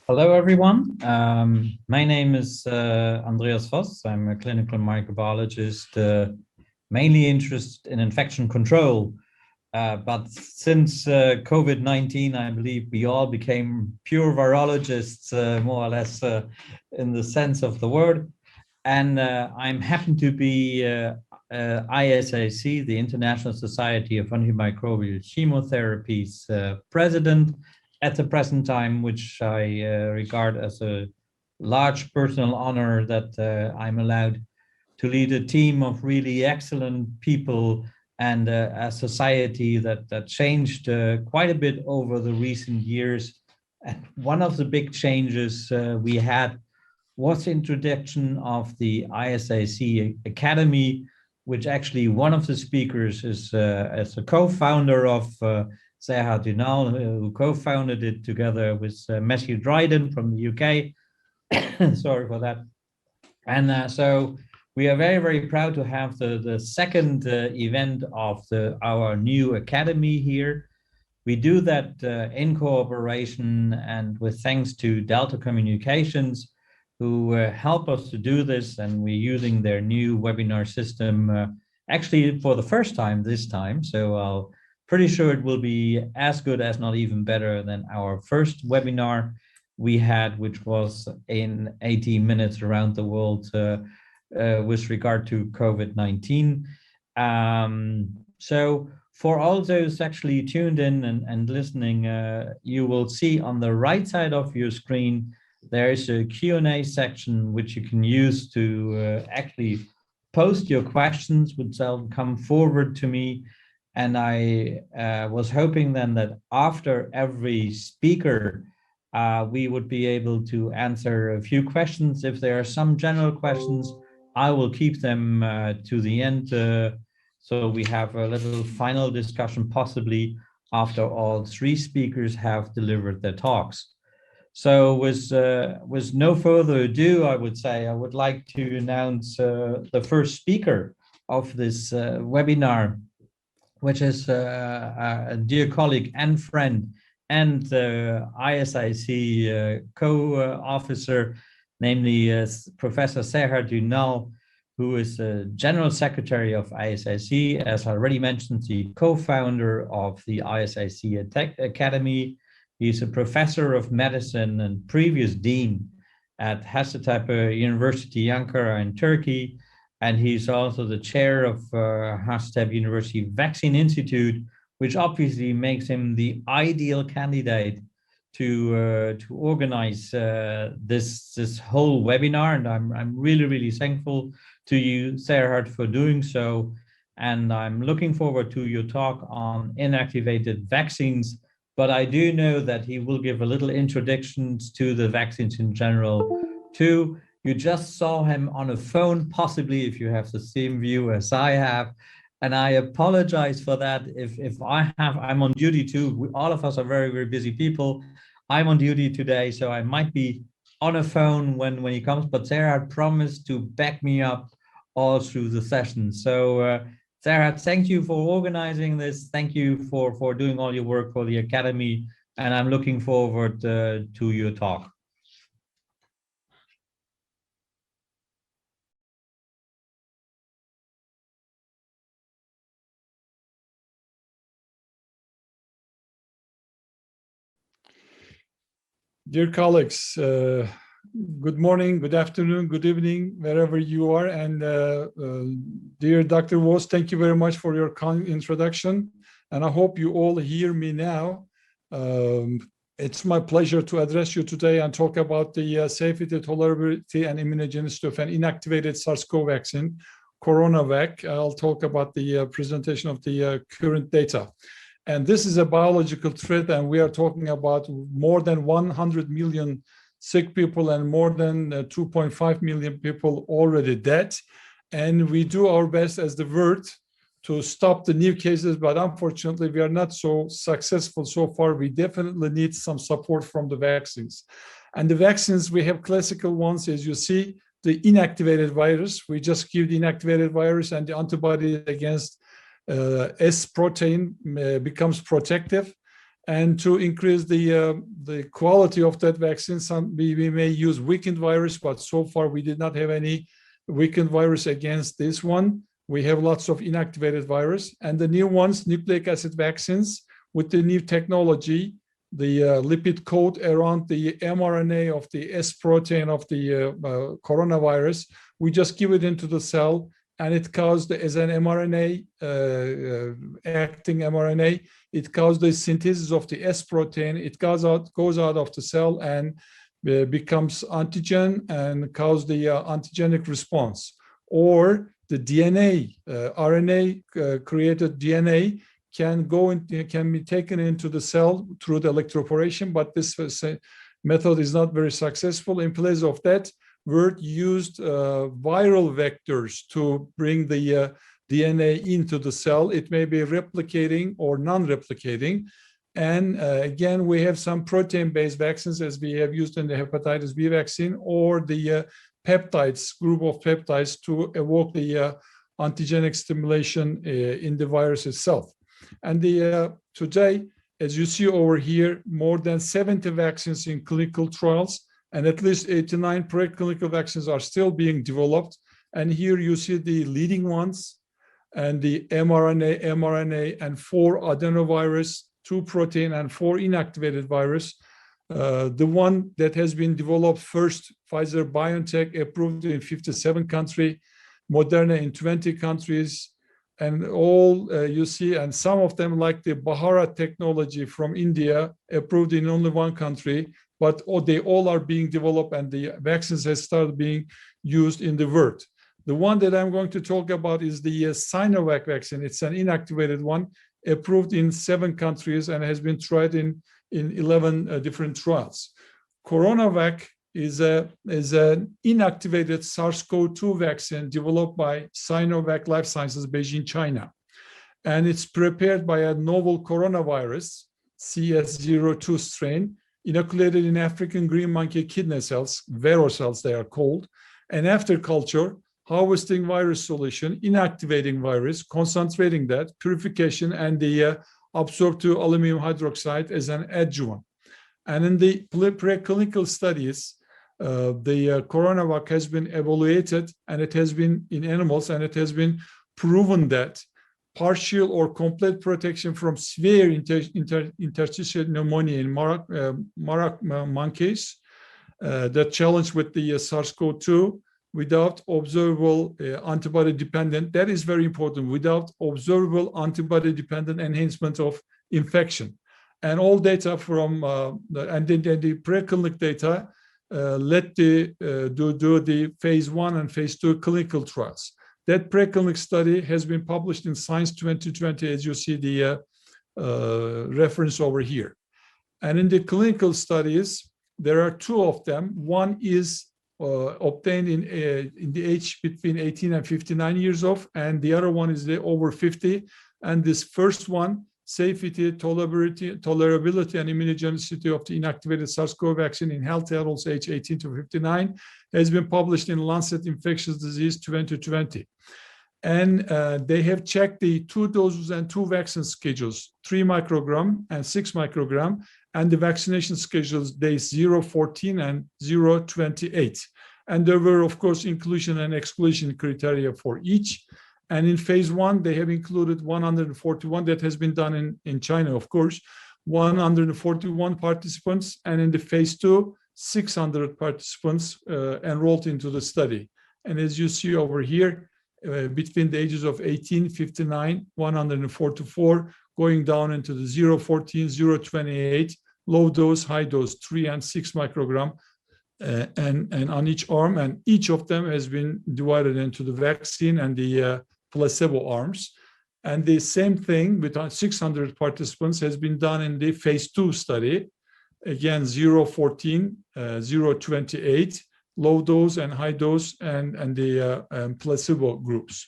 Hello, everyone. My name is Andreas Voss. I'm a clinical microbiologist, mainly interested in infection control. But since COVID-19, I believe we all became pure virologists, more or less in the sense of the word. And I'm happy to be ISAC, the International Society of Antimicrobial Chemotherapies president at the present time, which I regard as a large personal honor that I'm allowed to lead a team of really excellent people and a society that changed quite a bit over the recent years. And one of the big changes we had was the introduction of the ISAC Academy, which actually one of the speakers is as a co-founder of Serhat Unal, who co-founded it together with Matthew Dryden from the UK. Sorry for that. And so we are very, very proud to have the second event of our new academy here. We do that in cooperation and with thanks to Delta Communications, who help us to do this, and we're using their new webinar system actually for the first time this time. So I'll pretty sure it will be as good as not even better than our first webinar we had, which was in 18 minutes around the world with regard to COVID-19. So for all those actually tuned in and listening, you will see on the right side of your screen, there is a Q&A section which you can use to actually post your questions, which will come forward to me. And I was hoping then that after every speaker, we would be able to answer a few questions. If there are some general questions, I will keep them to the end. So we have a little final discussion, possibly after all three speakers have delivered their talks. So with no further ado, I would say I would like to announce the first speaker of this webinar, which is a dear colleague and friend and ISIC co-officer, namely Professor Serhat Unal, who is the General Secretary of ISIC, as I already mentioned, the co-founder of the ISIC Academy. He's a professor of medicine and previous dean at Hacettepe University, Ankara in Turkey. And he's also the chair of Hacettepe University Vaccine Institute, which obviously makes him the ideal candidate to organize this whole webinar. And I'm really, really thankful to you, Serhat, for doing so. And I'm looking forward to your talk on inactivated vaccines. But I do know that he will give a little introduction to the vaccines in general too. You just saw him on a phone, possibly if you have the same view as I have. And I apologize for that. If I'm on duty too. All of us are very, very busy people. I'm on duty today, so I might be on a phone when he comes, but Serhat promised to back me up all through the session. So Serhat, thank you for organizing this. Thank you for doing all your work for the Academy. And I'm looking forward to your talk. Dear colleagues, good morning, good afternoon, good evening, wherever you are. And dear Dr. Voss, thank you very much for your kind introduction. And I hope you all hear me now. It's my pleasure to address you today and talk about the safety, tolerability, and immunogenicity of an inactivated SARS-CoV vaccine, CoronaVac. I'll talk about the presentation of the current data. And this is a biological threat, and we are talking about more than 100 million sick people and more than 2.5 million people already dead. And we do our best as the world to stop the new cases, but unfortunately, we are not so successful so far. We definitely need some support from the vaccines. And the vaccines, we have classical ones, as you see, the inactivated virus. We just give the inactivated virus and the antibody against S protein becomes protective. And to increase the quality of that vaccine, we may use weakened virus, but so far we did not have any weakened virus against this one. We have lots of inactivated virus, and the new ones, nucleic acid vaccines with the new technology, the lipid coat around the mRNA of the S protein of the coronavirus. We just give it into the cell, and it caused, as an mRNA, acting mRNA, it caused the synthesis of the S protein. It goes out of the cell and becomes antigen and cause the antigenic response. Or the DNA, RNA created DNA can be taken into the cell through the electroporation, but this method is not very successful. In place of that, Word used viral vectors to bring the DNA into the cell. It may be replicating or non-replicating. And again, we have some protein-based vaccines, as we have used in the hepatitis B vaccine, or the peptides, group of peptides to evoke the antigenic stimulation in the virus itself. And today, as you see over here, more than 70 vaccines in clinical trials, and at least 89 preclinical vaccines are still being developed. And here you see the leading ones, and the mRNA, and 4 adenovirus, 2 protein, and 4 inactivated virus. The one that has been developed first, Pfizer-BioNTech, approved in 57 countries, Moderna in 20 countries, and all you see, and some of them, like the Bahara technology from India, approved in only 1 country, but they all are being developed, and the vaccines have started being used in the world. The one that I'm going to talk about is the Sinovac vaccine. It's an inactivated one, approved in 7 countries and has been tried in 11 different trials. CoronaVac is an inactivated SARS-CoV-2 vaccine developed by Sinovac Life Sciences, Beijing, China. And it's prepared by a novel coronavirus, CS02 strain, inoculated in African green monkey kidney cells, vero cells they are called, and after culture, harvesting virus solution, inactivating virus, concentrating that, purification, and the absorbed to aluminum hydroxide as an adjuvant. And in the preclinical studies, the CoronaVac has been evaluated, and it has been in animals, and it has been proven that partial or complete protection from severe interstitial pneumonia in Marak monkeys that challenged with the SARS-CoV-2 without observable antibody-dependent, that is very important, without observable antibody-dependent enhancement of infection. And all data from, the preclinical data led to do the phase 1 and phase 2 clinical trials. That preclinical study has been published in Science 2020, as you see the reference over here. And in the clinical studies, there are 2 of them. One is obtained in the age between 18 and 59 years of, and the other one is the over 50. And this first one, safety, tolerability, and immunogenicity of the inactivated SARS-CoV vaccine in healthy adults age 18 to 59, has been published in Lancet Infectious Disease 2020. And they have checked the 2 doses and 2 vaccine schedules, 3 microgram and 6 microgram, and the vaccination schedules days 0, 14, and 0, 28. And there were, of course, inclusion and exclusion criteria for each. And in phase 1, they have included 141, that has been done in China, of course, 141 participants. And in the phase 2, 600 participants enrolled into the study. And as you see over here, between the ages of 18, 59, 144, going down into the 0, 14, 0, 28, low dose, high dose, 3 and 6 microgram, and on each arm. And each of them has been divided into the vaccine and the placebo arms. And the same thing with 600 participants has been done in the phase 2 study. Again, 0, 14, 0, 28, low dose and high dose, and the placebo groups.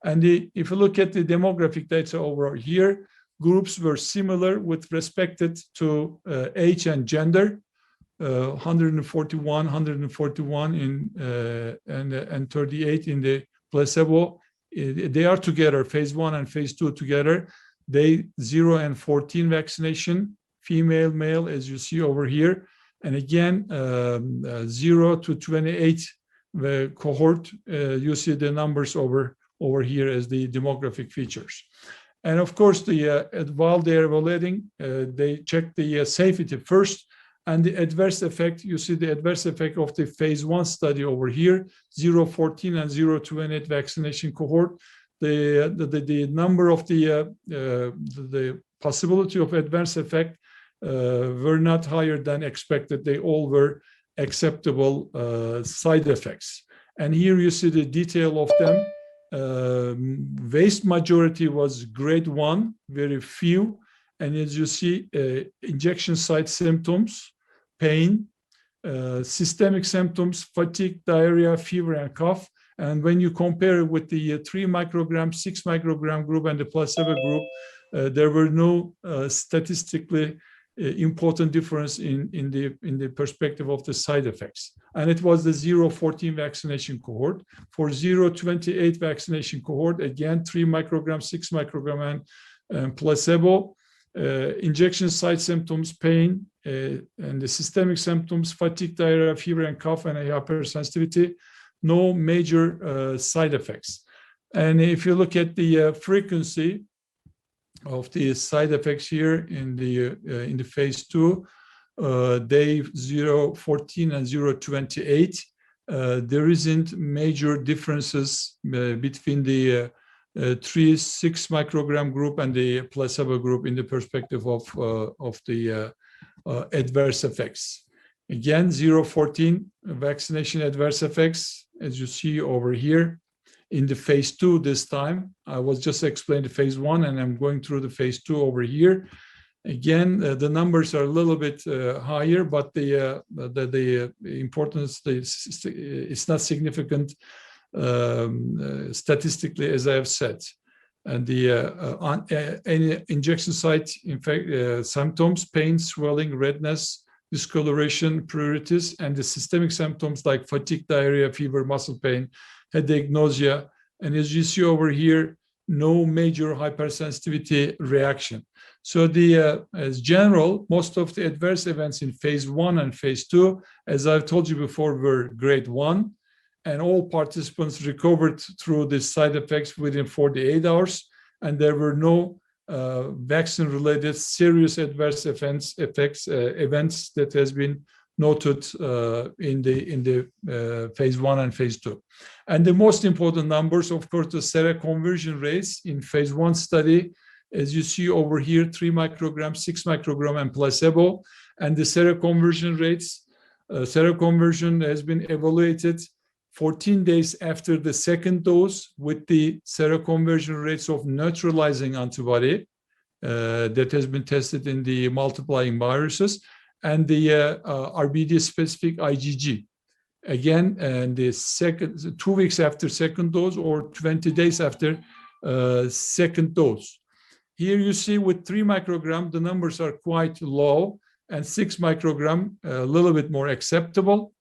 And if you look at the demographic data over here, groups were similar with respect to age and gender, 141 and 38 in the placebo. They are together, phase 1 and phase 2 together. They 0 and 14 vaccination, female, male, as you see over here. And again, 0 to 28 the cohort, you see the numbers over here as the demographic features. And of course, while they're evaluating, they check the safety first, and the adverse effect, you see the adverse effect of the phase 1 study over here, 0-14 and 0-28 vaccination cohort. The number of the possibility of adverse effect were not higher than expected. They all were acceptable side effects. And here you see the detail of them. Vast majority was grade 1, very few. And as you see, injection site symptoms, pain, systemic symptoms, fatigue, diarrhea, fever, and cough. And when you compare it with the 3 microgram, 6 microgram group and the placebo group, there were no statistically important difference in the perspective of the side effects. And it was the 0-14 vaccination cohort. For 0-28 vaccination cohort, again, 3 microgram, 6 microgram, and placebo. Injection site symptoms, pain, and the systemic symptoms, fatigue, diarrhea, fever, and cough, and hypersensitivity. No major side effects. And if you look at the frequency of the side effects here in the phase 2, day 0-14 and 0-28, there isn't major differences between the 3-6 microgram group and the placebo group in the perspective of the adverse effects. Again, 0-14 vaccination adverse effects, as you see over here in the phase 2 this time. I was just explaining the phase 1, and I'm going through the phase 2 over here. Again, the numbers are a little bit higher, but the importance, it's not significant statistically, as I have said. And any injection site symptoms, pain, swelling, redness, discoloration, pruritus, and the systemic symptoms like fatigue, diarrhea, fever, muscle pain, headache, nausea. And as you see over here, no major hypersensitivity reaction. So as general, most of the adverse events in phase 1 and phase 2, as I've told you before, were grade 1. And all participants recovered through the side effects within 48 hours. And there were no vaccine-related serious adverse events that has been noted in the phase 1 and phase 2. And the most important numbers, of course, the seroconversion rates in phase 1 study, as you see over here, 3 microgram, 6 microgram, and placebo. And the seroconversion rates, seroconversion has been evaluated 14 days after the second dose with the seroconversion rates of neutralizing antibody that has been tested in the multiplying viruses, and the RBD-specific IgG. Again, and the 2 weeks after second dose or 20 days after second dose. Here you see with 3 microgram, the numbers are quite low, and 6 microgram, a little bit more acceptable.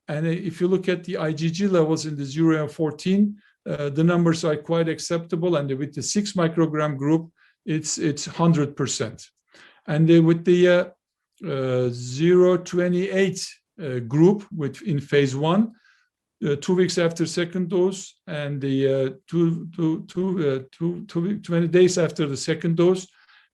And if you look at the IgG levels in the 0 and 14, the numbers are quite acceptable. And with the 6 microgram group, it's 100%. And with the 0-28 group in phase 1, 2 weeks after second dose, and the 20 days after the second dose,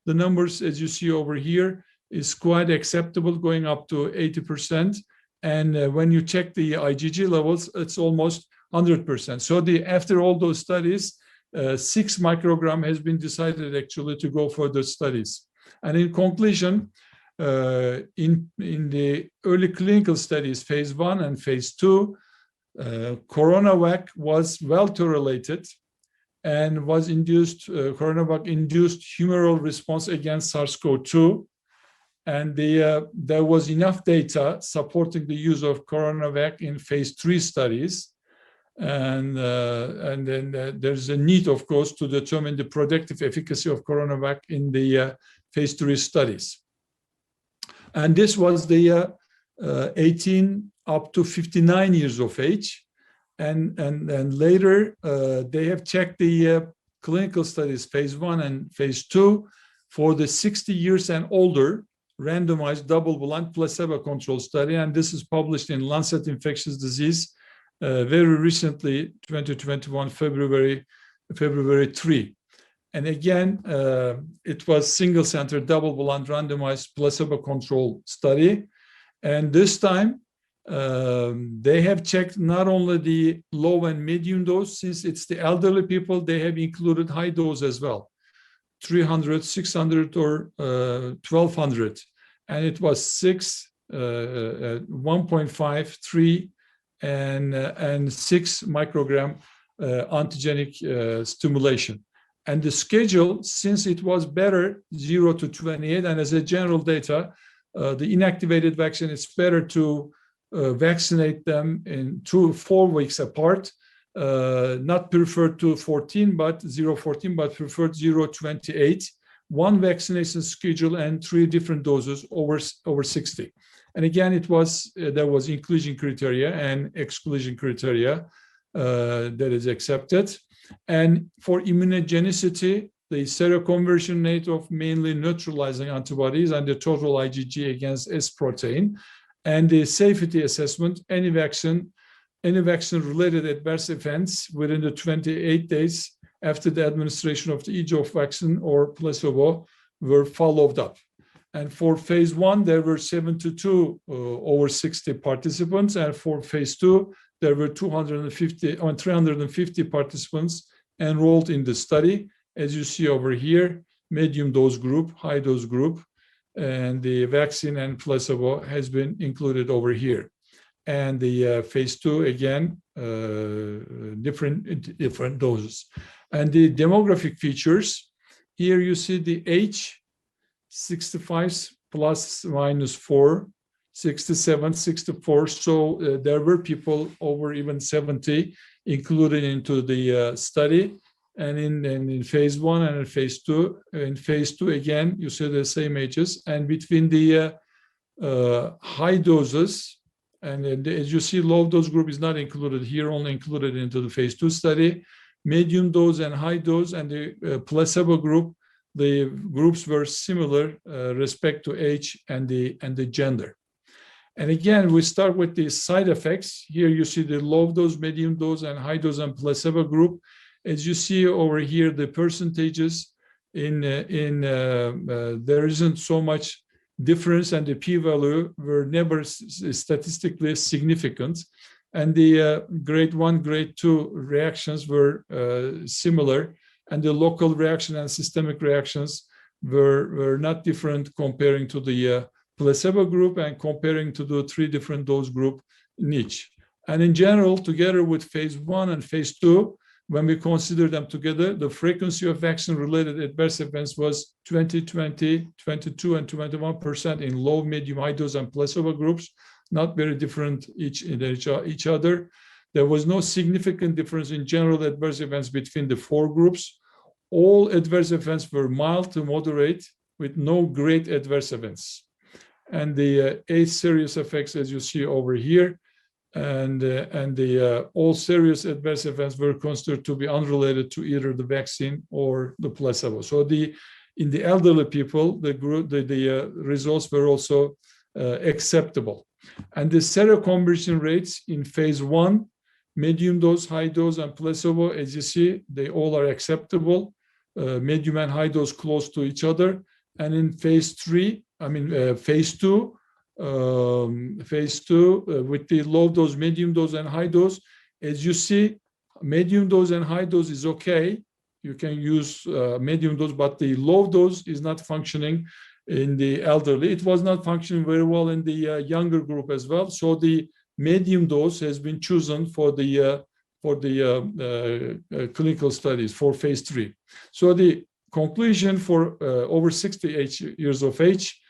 the numbers, as you see over here, is quite acceptable, going up to 80%. And when you check the IgG levels, it's almost 100%. So after all those studies, 6 microgram has been decided actually to go for the studies. And in conclusion, in the early clinical studies, phase 1 and phase 2, CoronaVac was well tolerated and was induced, CoronaVac induced humoral response against SARS-CoV-2. And there was enough data supporting the use of CoronaVac in phase 3 studies. And then there's a need, of course, to determine the protective efficacy of CoronaVac in the phase 3 studies. And this was the 18 up to 59 years of age. And later, they have checked the clinical studies, phase 1 and phase 2, for the 60 years and older, randomized double-blind placebo-controlled study, and this is published in Lancet Infectious Disease very recently, 2021 February 3. And again, it was single-center double-blind randomized placebo-controlled study, and this time they have checked not only the low and medium dose. Since it's the elderly people, they have included high dose as well, 300, 600, or 1200. And it was 6, 1.5, 3, and 6 microgram antigenic stimulation. And the schedule, since it was better 0 to 28, and as a general data, the inactivated vaccine, it's better to vaccinate them in 4 weeks apart, not preferred to 14, but 0-14, but preferred 0-28, 1 vaccination schedule and 3 different doses over 60. And again, there was inclusion criteria and exclusion criteria that is accepted. And for immunogenicity, the seroconversion rate of mainly neutralizing antibodies and the total IgG against S protein, and the safety assessment, any vaccine-related adverse events within the 28 days after the administration of the EGOV vaccine or placebo were followed up. And for phase 1, there were 72 over 60 participants, and for phase 2, there were 350 participants enrolled in the study. As you see over here, medium dose group, high dose group, and the vaccine and placebo has been included over here. And the phase 2, again, different doses. And the demographic features, here you see the age, 65 plus minus 4, 67, 64. So there were people over even 70 included into the study. And in phase 1 and in phase 2, again, you see the same ages. And between the high doses, and as you see, low dose group is not included here, only included into the phase 2 study. Medium dose and high dose, and the placebo group, the groups were similar respect to age and the gender. And again, we start with the side effects. Here you see the low dose, medium dose, and high dose and placebo group. As you see over here, the percentages there isn't so much difference, and the p-value were never statistically significant. And the grade 1, grade 2 reactions were similar, and the local reaction and systemic reactions were not different comparing to the placebo group and comparing to the 3 different dose group in each. And in general, together with phase 1 and phase 2, when we consider them together, the frequency of vaccine-related adverse events was 20, 22, and 21% in low, medium, high dose and placebo groups, not very different each other. There was no significant difference in general adverse events between the 4 groups. All adverse events were mild to moderate with no great adverse events. And the 8 serious effects, as you see over here, and all serious adverse events were considered to be unrelated to either the vaccine or the placebo. So in the elderly people, the results were also acceptable. And the seroconversion rates in phase 1, medium dose, high dose, and placebo, as you see, they all are acceptable. Medium and high dose close to each other. And in phase 2, with the low dose, medium dose, and high dose, as you see, medium dose and high dose is okay. You can use medium dose, but the low dose is not functioning in the elderly. It was not functioning very well in the younger group as well. So the medium dose has been chosen for the clinical studies for phase 3. So the conclusion for over 68 years of age,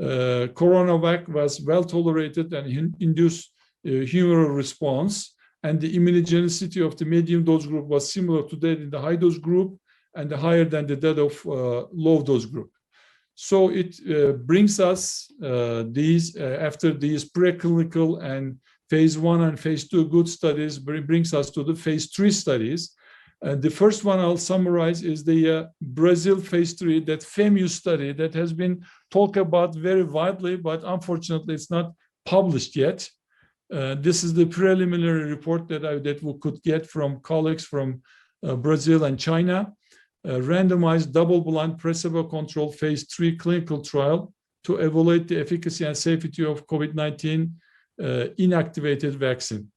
CoronaVac was well tolerated and induced humoral response, and the immunogenicity of the medium dose group was similar to that in the high dose group and higher than the that of low dose group. So it brings us after these preclinical and phase 1 and phase 2 good studies, brings us to the phase 3 studies. The first one I'll summarize is the Brazil phase 3, that FAMU study that has been talked about very widely, but unfortunately it's not published yet. This is the preliminary report that we could get from colleagues from Brazil and China. Randomized double-blind placebo-controlled phase 3 clinical trial to evaluate the efficacy and safety of COVID-19 inactivated vaccine.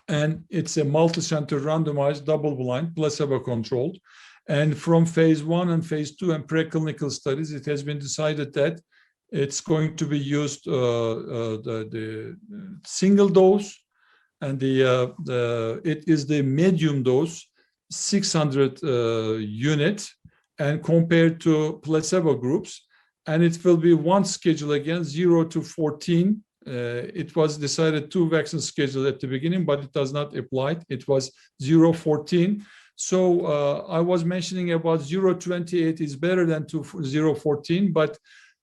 And it's a multi-center randomized double-blind placebo-controlled. And from phase 1 and phase 2 and preclinical studies, it has been decided that it's going to be used the single dose, and it is the medium dose, 600 units, and compared to placebo groups. And it will be one schedule again, 0 to 14. It was decided 2 vaccine schedule at the beginning, but it does not apply. It was 0-14. So I was mentioning about 0-28 is better than 0-14, but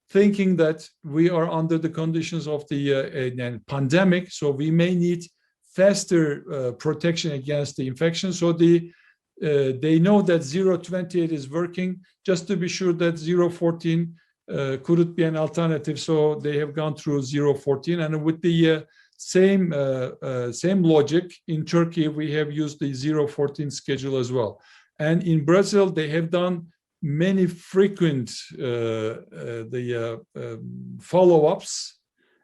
thinking that we are under the conditions of the pandemic, so we may need faster protection against the infection. So they know that 0-28 is working, just to be sure that 0-14 couldn't be an alternative. So they have gone through 0-14, and with the same logic in Turkey, we have used the 0-14 schedule as well. And in Brazil, they have done many frequent follow-ups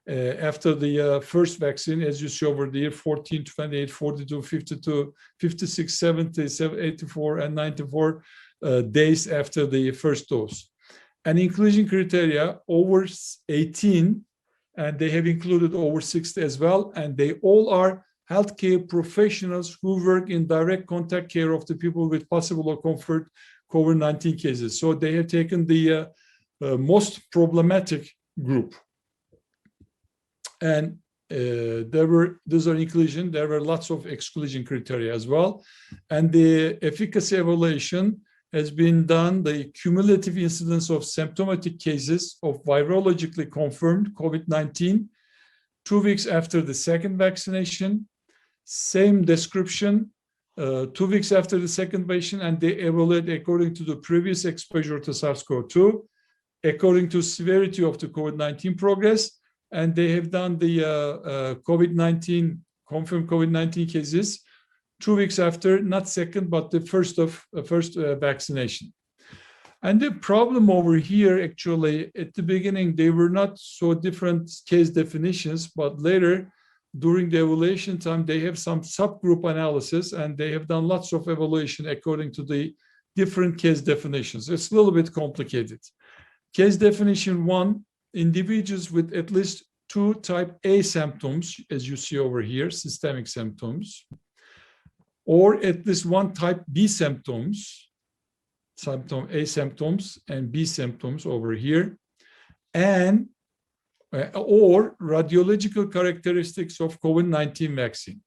after the first vaccine, as you see over there, 14, 28, 42, 52, 56, 70, 84, and 94 days after the first dose. And inclusion criteria over 18, and they have included over 60 as well, and they all are healthcare professionals who work in direct contact care of the people with possible or confirmed COVID-19 cases. So they have taken the most problematic group. And those are inclusion, there were lots of exclusion criteria as well. And the efficacy evaluation has been done, the cumulative incidence of symptomatic cases of virologically confirmed COVID-19 2 weeks after the second vaccination, same description, 2 weeks after the second vaccination, and they evaluate according to the previous exposure to SARS-CoV-2, according to severity of the COVID-19 progress, and they have done the confirmed COVID-19 cases 2 weeks after, not second, but the first vaccination. And the problem over here, actually, at the beginning, they were not so different case definitions, but later, during the evaluation time, they have some subgroup analysis, and they have done lots of evaluation according to the different case definitions. It's a little bit complicated. Case definition 1, individuals with at least 2 type A symptoms, as you see over here, systemic symptoms, or at least 1 type B symptoms, symptom A symptoms and B symptoms over here, and or radiological characteristics of COVID-19 vaccine.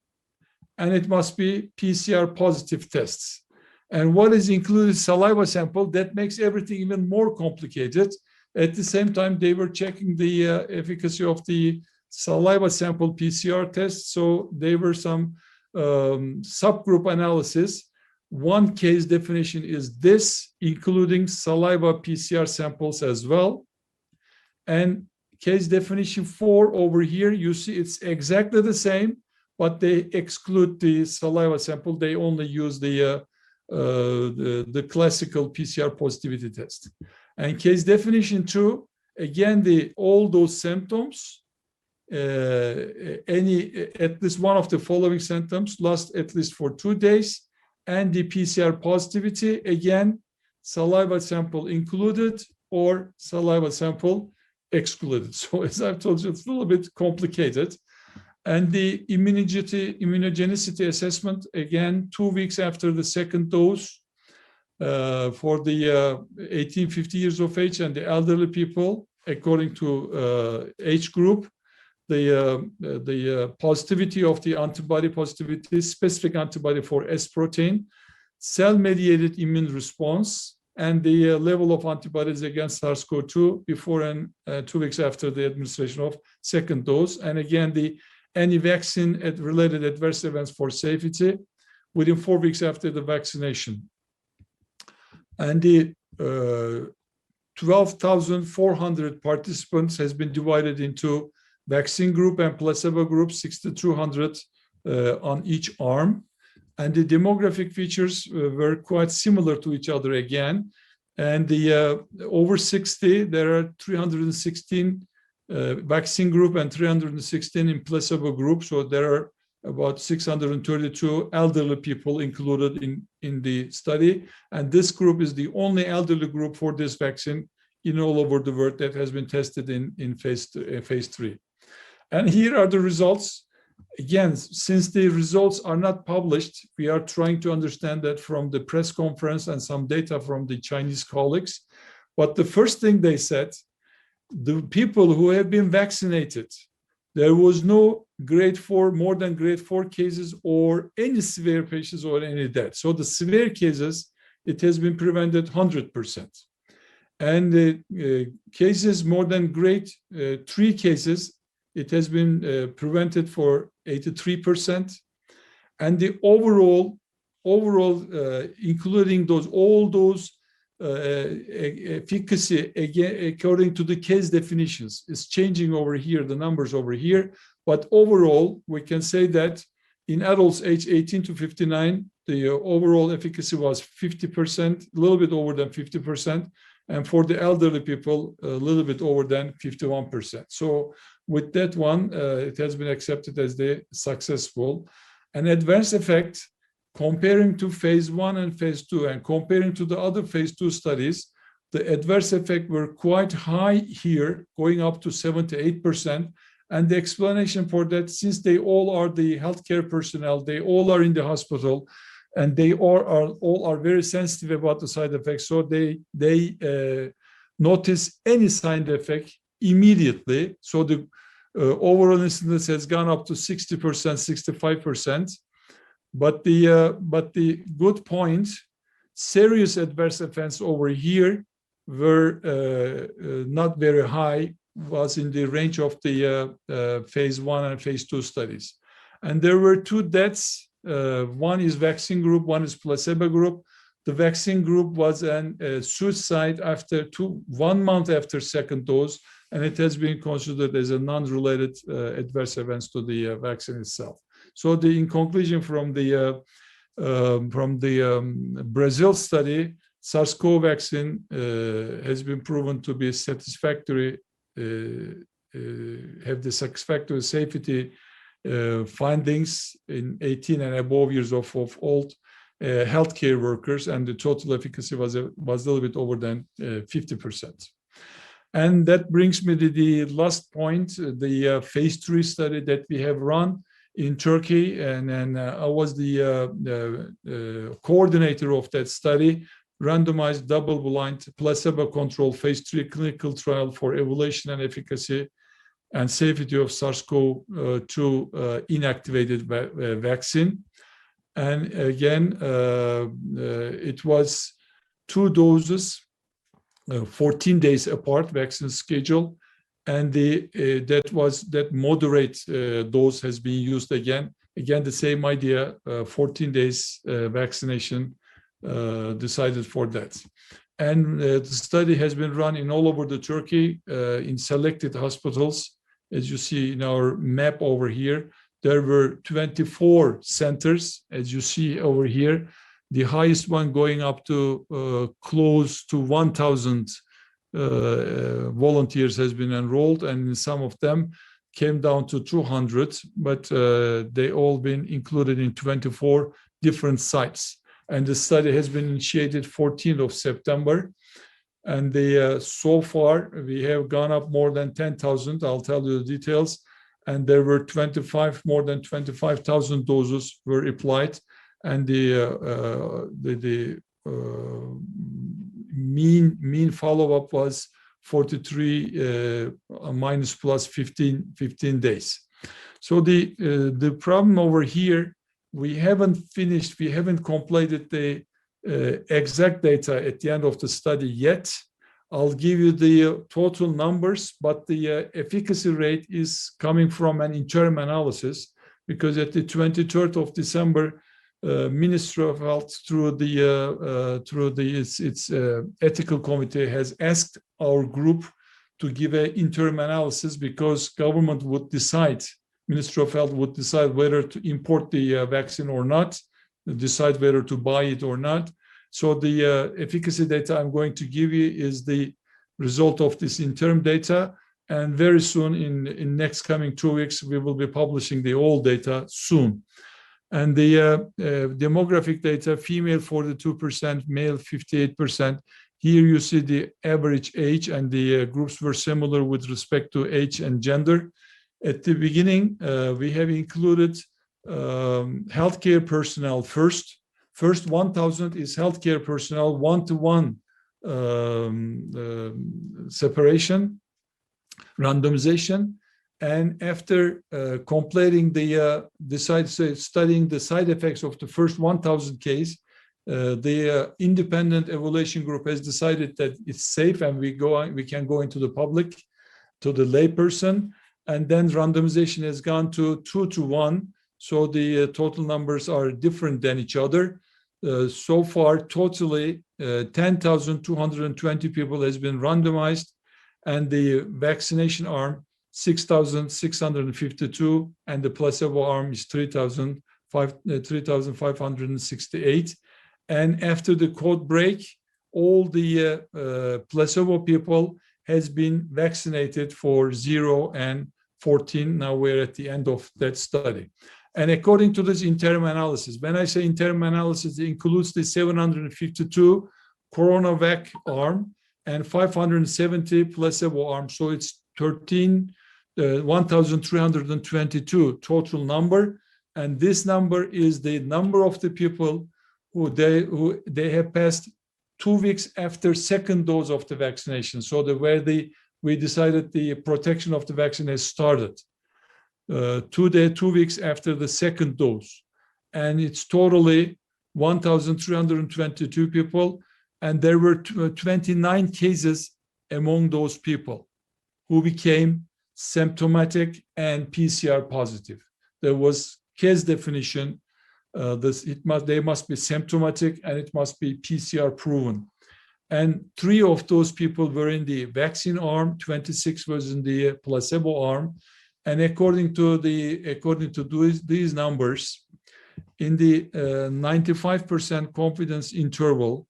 And it must be PCR positive tests. And what is included, saliva sample, that makes everything even more complicated. At the same time, they were checking the efficacy of the saliva sample PCR test. So there were some subgroup analysis. One case definition is this, including saliva PCR samples as well. And case definition 4 over here, you see it's exactly the same, but they exclude the saliva sample. They only use the classical PCR positivity test. And case definition 2, again, all those symptoms, at least one of the following symptoms last at least for 2 days, and the PCR positivity, again, saliva sample included or saliva sample excluded. So as I've told you, it's a little bit complicated. And the immunogenicity assessment, again, 2 weeks after the second dose for the 18, 50 years of age and the elderly people, according to age group, the positivity of the antibody positivity, specific antibody for S protein, cell-mediated immune response, and the level of antibodies against SARS-CoV-2 before and 2 weeks after the administration of second dose. And again, any vaccine-related adverse events for safety, within 4 weeks after the vaccination. And the 12,400 participants has been divided into vaccine group and placebo group, 6,200 on each arm. And the demographic features were quite similar to each other again. And the over 60, there are 316 vaccine group and 316 in placebo group. So there are about 632 elderly people included in the study. And this group is the only elderly group for this vaccine in all over the world that has been tested in phase 3. And here are the results. Again, since the results are not published, we are trying to understand that from the press conference and some data from the Chinese colleagues. But the first thing they said, the people who have been vaccinated, there was no grade 4, more than grade 4 cases or any severe patients or any death. So the severe cases, it has been prevented 100%. And the cases more than grade 3 cases, it has been prevented for 83%. And the overall, including all those efficacy, again, according to the case definitions, is changing over here, the numbers over here. But overall, we can say that in adults age 18 to 59, the overall efficacy was 50%, a little bit over than 50%. And for the elderly people, a little bit over than 51%. So with that one, it has been accepted as the successful. An adverse effect, comparing to phase 1 and phase 2 and comparing to the other phase 2 studies, the adverse effects were quite high here, going up to 78%. And the explanation for that, since they all are the healthcare personnel, they all are in the hospital, and they all are very sensitive about the side effects. So they notice any side effect immediately. So the overall incidence has gone up to 60%, 65%. But the good point, serious adverse events over here were not very high, was in the range of the phase 1 and phase 2 studies. And there were 2 deaths. One is vaccine group, one is placebo group. The vaccine group was a suicide after 1 month after second dose, and it has been considered as a non-related adverse events to the vaccine itself. So in conclusion from the Brazil study, SARS-CoV vaccine has been proven to be satisfactory, have the satisfactory safety findings in 18 and above years of old healthcare workers, and the total efficacy was a little bit over than 50%. And that brings me to the last point, the phase 3 study that we have run in Turkey, and then I was the coordinator of that study, randomized double-blind placebo-controlled phase 3 clinical trial for evaluation and efficacy and safety of SARS-CoV-2 inactivated vaccine. And again, it was 2 doses, 14 days apart, vaccine schedule, and that moderate dose has been used again. Again, the same idea, 14 days vaccination decided for that. And the study has been run in all over the Turkey in selected hospitals. As you see in our map over here, there were 24 centers, as you see over here. The highest one going up to close to 1,000 volunteers has been enrolled, and some of them came down to 200, but they all been included in 24 different sites. And the study has been initiated 14th of September. And so far, we have gone up more than 10,000. I'll tell you the details. And there were more than 25,000 doses were applied. And the mean follow-up was 43 minus plus 15 days. So the problem over here, we haven't completed the exact data at the end of the study yet. I'll give you the total numbers, but the efficacy rate is coming from an interim analysis, because at the 23rd of December, Ministry of Health through its ethical committee has asked our group to give an interim analysis, because government would decide, Ministry of Health would decide whether to import the vaccine or not, decide whether to buy it or not. So the efficacy data I'm going to give you is the result of this interim data. And very soon, in next coming 2 weeks, we will be publishing the all data soon. And the demographic data, female 42%, male 58%. Here you see the average age, and the groups were similar with respect to age and gender. At the beginning, we have included healthcare personnel first. First 1,000 is healthcare personnel, one-to-one separation, randomization. And after completing studying the side effects of the first 1,000 case, the independent evaluation group has decided that it's safe and we can go into the public, to the layperson, and then randomization has gone to 2-to-1. So the total numbers are different than each other. So far, totally 10,220 people has been randomized, and the vaccination arm 6,652, and the placebo arm is 3,568. And after the code break, all the placebo people has been vaccinated for 0 and 14. Now we're at the end of that study. And according to this interim analysis, when I say interim analysis, it includes the 752 CoronaVac arm and 570 placebo arm. So it's 1,322 total number. And this number is the number of the people who they have passed 2 weeks after second dose of the vaccination. So we decided the protection of the vaccine has started 2 weeks after the second dose. And it's totally 1,322 people. And there were 29 cases among those people who became symptomatic and PCR positive. There was case definition. They must be symptomatic and it must be PCR proven. And 3 of those people were in the vaccine arm, 26 was in the placebo arm. And according to these numbers, in the 95% confidence interval,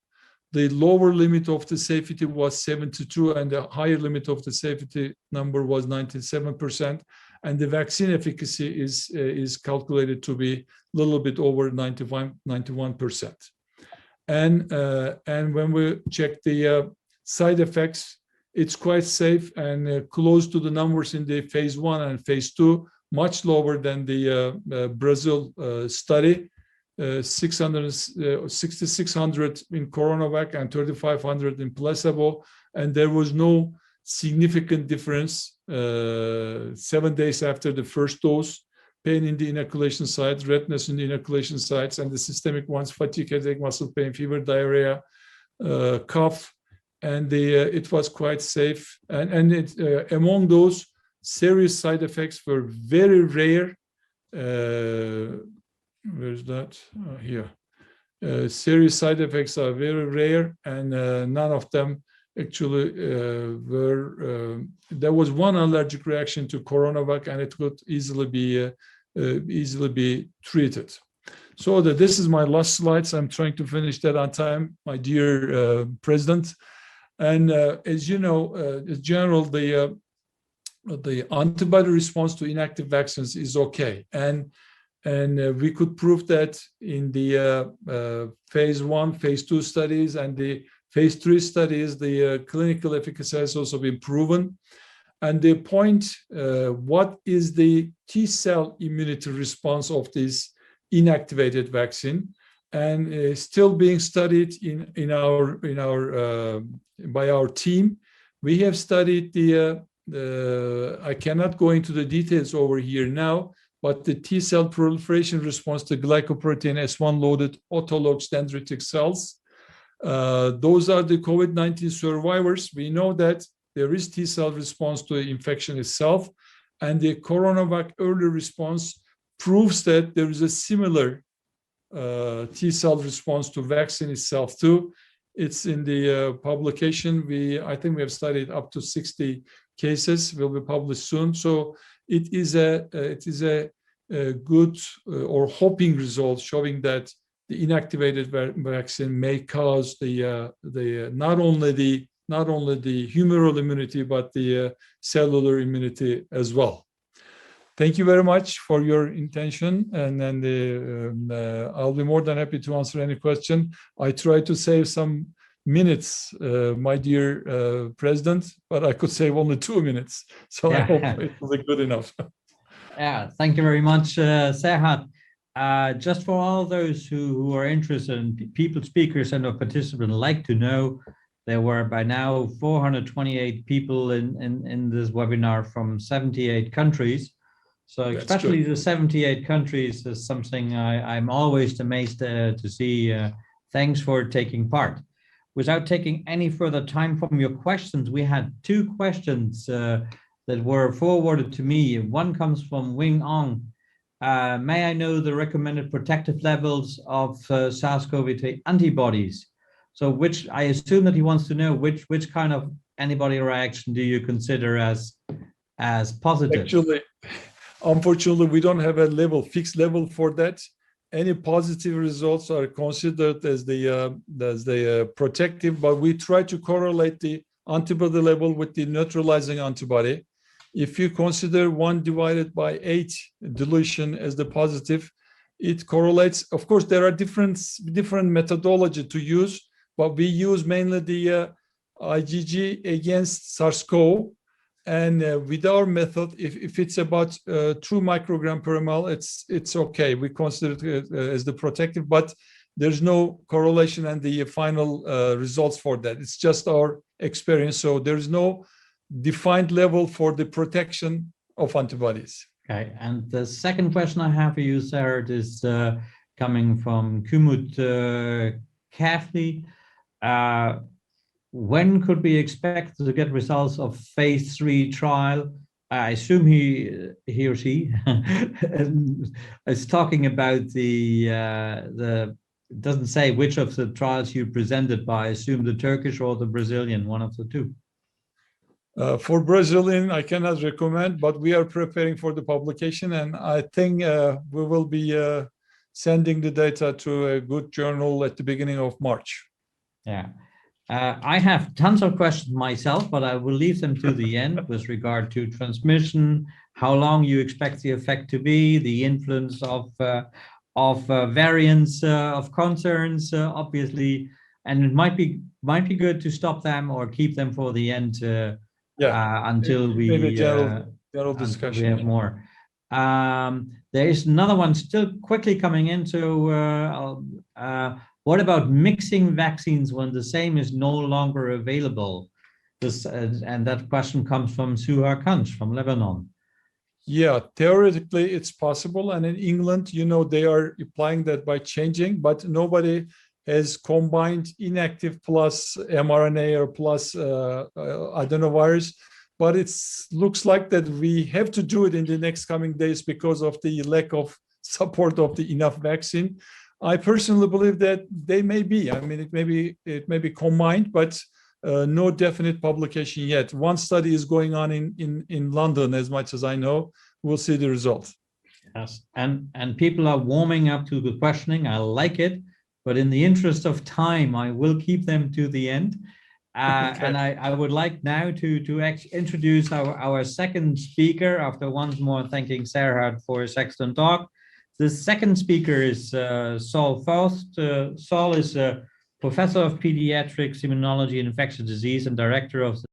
the lower limit of the safety was 72, and the higher limit of the safety number was 97%. And the vaccine efficacy is calculated to be a little bit over 91%. And when we check the side effects, it's quite safe and close to the numbers in the phase 1 and phase 2, much lower than the Brazil study. 6,600 in CoronaVac and 3,500 in placebo, and there was no significant difference 7 days after the first dose. Pain in the inoculation sites, redness in the inoculation sites, and the systemic ones: fatigue, headache, muscle pain, fever, diarrhea, cough, and it was quite safe. And among those, serious side effects were very rare. Where's that? Here. Serious side effects are very rare, and none of them actually were. There was one allergic reaction to CoronaVac, and it could easily be treated. So this is my last slides. I'm trying to finish that on time, my dear President. And as you know, in general, the antibody response to inactive vaccines is okay, and we could prove that in the phase 1, phase 2 studies and the phase 3 studies, the clinical efficacy has also been proven. And the point, what is the T-cell immunity response of this inactivated vaccine? And still being studied by our team. We have studied I cannot go into the details over here now, but the T-cell proliferation response to glycoprotein S1 loaded autologous dendritic cells. Those are the COVID-19 survivors. We know that there is T-cell response to the infection itself, and the CoronaVac early response proves that there is a similar T cell response to vaccine itself too. It's in the publication. I think we have studied up to 60 cases. Will be published soon. So it is a good or hoping result showing that the inactivated vaccine may cause the not only the humoral immunity but the cellular immunity as well. Thank you very much for your intention, and then I'll be more than happy to answer any question. I try to save some minutes, my dear President, but I could save only 2 minutes, so yeah. I hope it will be good enough. Yeah, thank you very much, Serhat. Just for all those who are interested in people, speakers, and participants like to know, there were by now 428 people in this webinar from 78 countries. So especially the 78 countries is something I'm always amazed to see. Thanks for taking part. Without taking any further time from your questions, we had 2 questions that were forwarded to me. One comes from Wing Ong. May I know the recommended protective levels of SARS-CoV-2 antibodies? So which, I assume that he wants to know which kind of antibody reaction do you consider as positive? Actually, unfortunately, we don't have a fixed level for that. Any positive results are considered as the protective, but we try to correlate the antibody level with the neutralizing antibody. If you consider 1 divided by 8 dilution as the positive, it correlates. Of course, there are different methodology to use, but we use mainly the IgG against SARS-CoV. And with our method, if it's about 2 microgram per ml, it's okay. We consider it as the protective, but there's no correlation and the final results for that. It's just our experience. So there's no defined level for the protection of antibodies. Okay, and the second question I have for you, Serhat, is coming from Kumut Kafli. When could we expect to get results of phase 3 trial? I assume he or she is talking about it doesn't say which of the trials you presented by. I assume the Turkish or the Brazilian, one of the 2. For Brazilian, I cannot recommend, but we are preparing for the publication, and I think we will be sending the data to a good journal at the beginning of March. Yeah. I have tons of questions myself, but I will leave them to the end with regard to transmission, how long you expect the effect to be, the influence of variants of concerns, obviously, and it might be good to stop them or keep them for the end until we general discussion. We have more. There is another one still quickly coming in. So what about mixing vaccines when the same is no longer available? And that question comes from Suha Kanch from Lebanon. Yeah, theoretically it's possible. And in England, they are applying that by changing, but nobody has combined inactive plus mRNA or plus adenovirus. But it looks like that we have to do it in the next coming days because of the lack of support of the enough vaccine. I personally believe that they may be. I mean, it may be combined, but no definite publication yet. One study is going on in London, as much as I know. We'll see the results. Yes, and people are warming up to the questioning. I like it, but in the interest of time, I will keep them to the end. Okay. And I would like now to introduce our second speaker, after once more thanking Serhat for his excellent talk. The second speaker is Saul Faust. Saul is a professor of pediatrics, immunology, and infectious disease, and director of the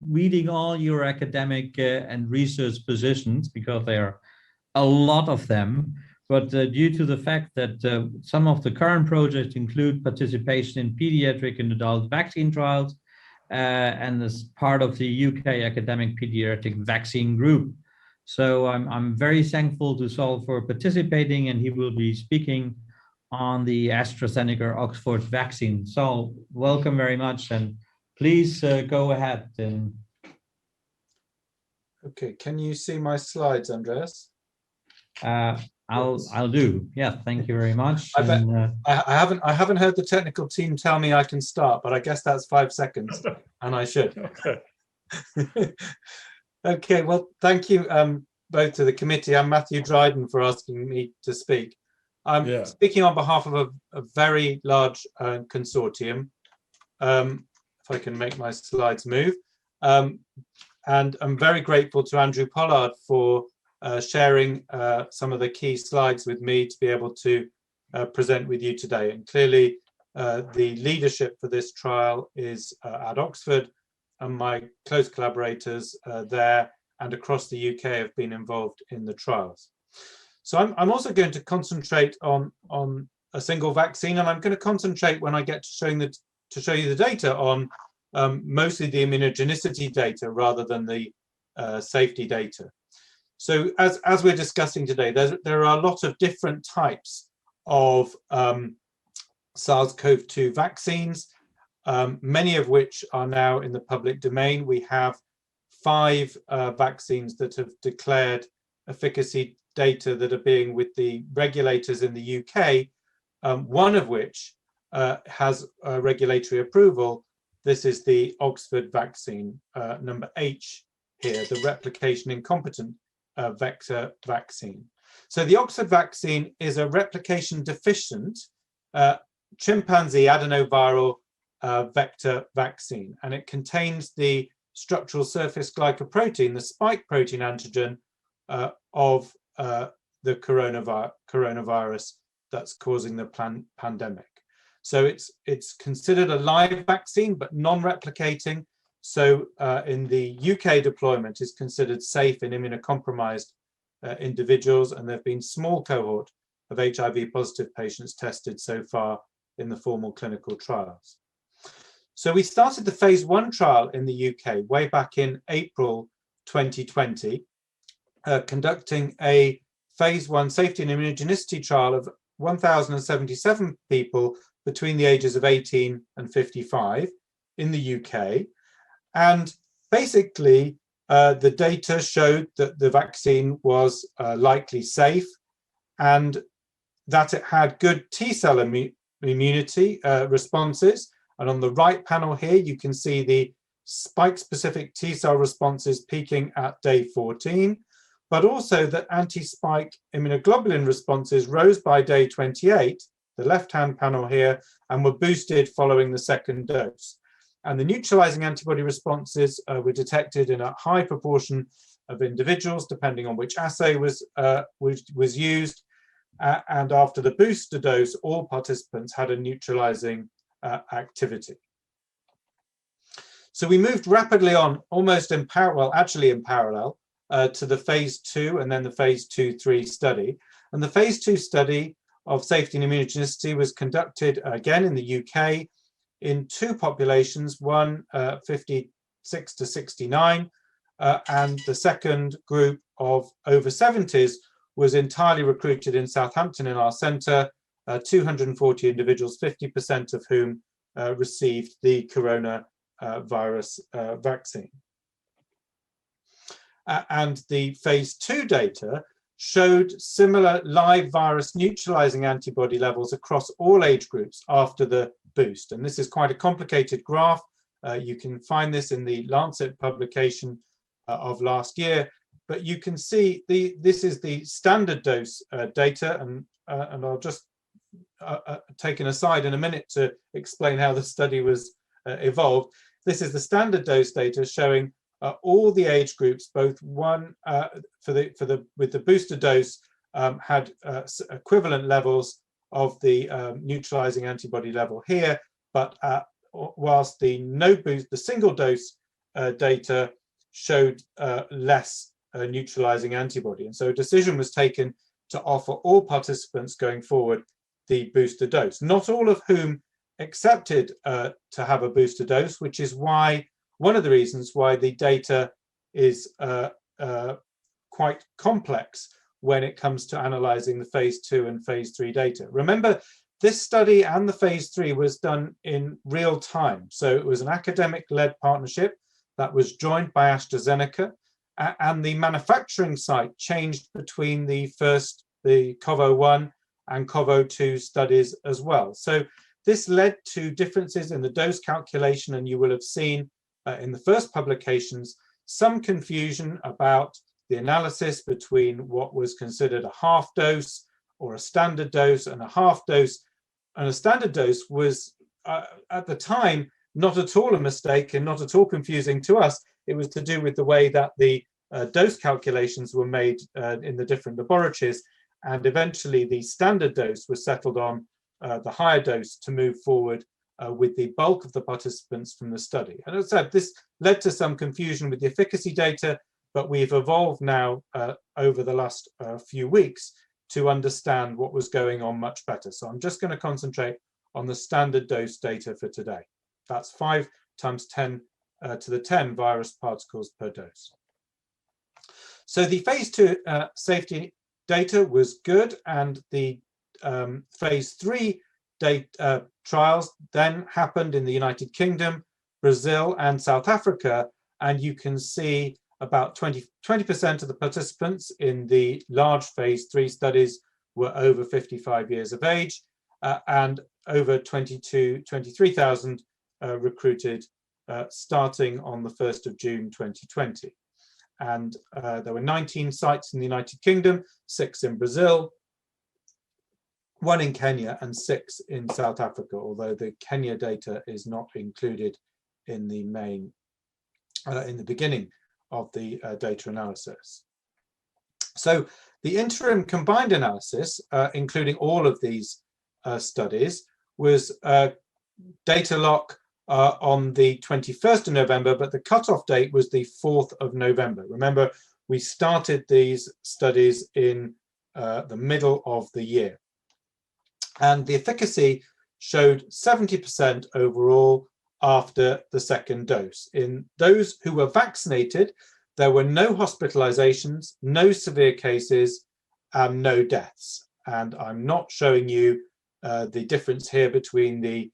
reading all your academic and research positions, because there are a lot of them. But due to the fact that some of the current projects include participation in pediatric and adult vaccine trials, and as part of the UK Academic Pediatric Vaccine Group. So I'm very thankful to Saul for participating, and he will be speaking on the AstraZeneca Oxford vaccine. Saul, welcome very much, and please go ahead. Okay, can you see my slides, Andreas? I'll do. Yeah, thank you very much. I bet And, I haven't heard the technical team tell me I can start, but I guess that's 5 seconds, and I should. Okay. Okay, well, thank you both to the committee and Matthew Dryden for asking me to speak. I'm speaking on behalf of a very large consortium. If I can make my slides move. And I'm very grateful to Andrew Pollard for sharing some of the key slides with me to be able to present with you today. And clearly, the leadership for this trial is at Oxford, and my close collaborators there and across the UK have been involved in the trials. So I'm also going to concentrate on a single vaccine, and I'm going to concentrate when I get to show you the data on mostly the immunogenicity data rather than the safety data. So as we're discussing today, there are a lot of different types of SARS-CoV-2 vaccines, many of which are now in the public domain. We have 5 vaccines that have declared efficacy data that are being with the regulators in the UK, one of which has regulatory approval. This is the Oxford vaccine, number H here, the replication incompetent vector vaccine. So the Oxford vaccine is a replication deficient chimpanzee adenoviral vector vaccine, and it contains the structural surface glycoprotein, the spike protein antigen of the coronavirus that's causing the pandemic. So it's considered a live vaccine, but non-replicating. So in the UK deployment is considered safe in immunocompromised individuals, and there have been small cohort of HIV positive patients tested so far in the formal clinical trials. So we started the phase 1 trial in the UK way back in April 2020, conducting a phase 1 safety and immunogenicity trial of 1,077 people between the ages of 18 and 55 in the UK. And basically, the data showed that the vaccine was likely safe and that it had good T-cell immunity responses. And on the right panel here, you can see the spike-specific T-cell responses peaking at day 14, but also that anti-spike immunoglobulin responses rose by day 28, the left-hand panel here, and were boosted following the second dose. And the neutralizing antibody responses were detected in a high proportion of individuals, depending on which assay was used. And after the booster dose, all participants had a neutralizing activity. So we moved rapidly on, almost in parallel, actually in parallel, to the phase 2 and then the phase 2/3 study. And the phase 2 study of safety and immunogenicity was conducted again in the UK in 2 populations, one 56 to 69, and the second group of over 70s was entirely recruited in Southampton in our centre, 240 individuals, 50% of whom received the coronavirus vaccine. And the phase 2 data showed similar live virus neutralizing antibody levels across all age groups after the boost. And this is quite a complicated graph. You can find this in the Lancet publication of last year, but you can see this is the standard dose data, and I'll just take an aside in a minute to explain how the study was evolved. This is the standard dose data showing all the age groups, both one with the booster dose had equivalent levels of the neutralizing antibody level here, but whilst the the single dose data showed less neutralizing antibody. And so a decision was taken to offer all participants going forward the booster dose, not all of whom accepted to have a booster dose, which is why one of the reasons why the data is quite complex when it comes to analyzing the phase 2 and phase 3 data. Remember, this study and the phase 3 was done in real time. So it was an academic-led partnership that was joined by AstraZeneca, And the manufacturing site changed between the COV-01 and COV-02 studies as well. So this led to differences in the dose calculation, and you will have seen in the first publications some confusion about the analysis between what was considered a half dose or a standard dose and a half dose. And a standard dose was, at the time, not at all a mistake and not at all confusing to us. It was to do with the way that the dose calculations were made in the different laboratories. And eventually the standard dose was settled on the higher dose to move forward with the bulk of the participants from the study. And as I said, this led to some confusion with the efficacy data, but we've evolved now over the last few weeks to understand what was going on much better. So I'm just going to concentrate on the standard dose data for today. That's 5 times 10 to the 10 virus particles per dose. So the phase 2 safety data was good, and the phase 3 trials then happened in the United Kingdom, Brazil, and South Africa. And you can see about 20% of the participants in the large phase 3 studies were over 55 years of age, and over 23,000 recruited starting on the 1st of June 2020. And there were 19 sites in the United Kingdom, 6 in Brazil, 1 in Kenya, and 6 in South Africa, although the Kenya data is not included in the main, in the beginning of the data analysis. So the interim combined analysis, including all of these studies, was data lock on the 21st of November, but the cutoff date was the 4th of November. Remember, we started these studies in the middle of the year. And the efficacy showed 70% overall after the second dose. In those who were vaccinated, there were no hospitalizations, no severe cases, and no deaths. And I'm not showing you the difference here between the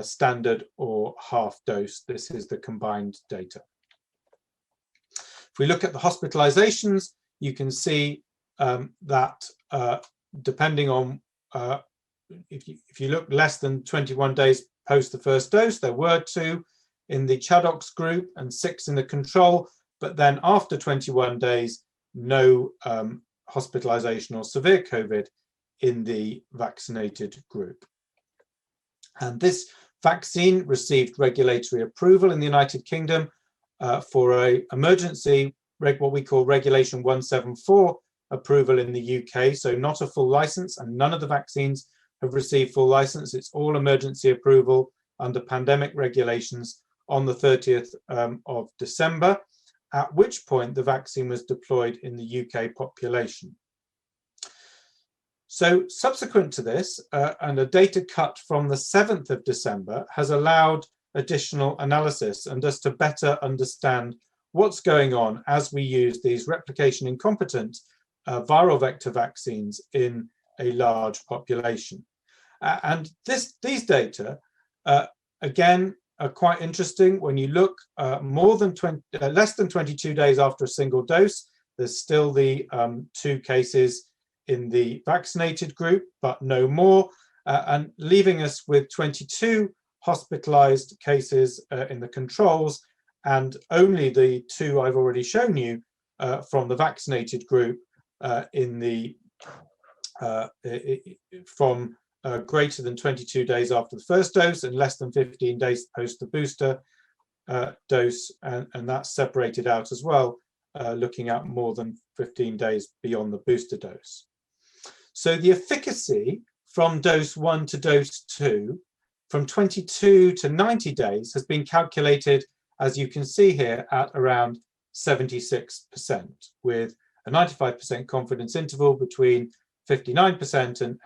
standard or half dose. This is the combined data. If we look at the hospitalizations, you can see that depending on if you look less than 21 days post the first dose, there were 2 in the Chaddox group and 6 in the control, but then after 21 days, no hospitalization or severe COVID in the vaccinated group. And this vaccine received regulatory approval in the United Kingdom for an emergency, what we call Regulation 174 approval in the UK, so not a full license, and none of the vaccines have received full license. It's all emergency approval under pandemic regulations on the 30th of December, at which point the vaccine was deployed in the UK population. So subsequent to this, and a data cut from the 7th of December has allowed additional analysis and us to better understand what's going on as we use these replication incompetent viral vector vaccines in a large population. And these data, again, are quite interesting. When you look less than 22 days after a single dose, there's still the 2 cases in the vaccinated group, but no more, and leaving us with 22 hospitalized cases in the controls, and only the 2 I've already shown you from the vaccinated group from greater than 22 days after the first dose and less than 15 days post the booster dose, and that's separated out as well, looking at more than 15 days beyond the booster dose. So the efficacy from dose 1 to dose 2, from 22 to 90 days, has been calculated, as you can see here, at around 76%, with a 95% confidence interval between 59% and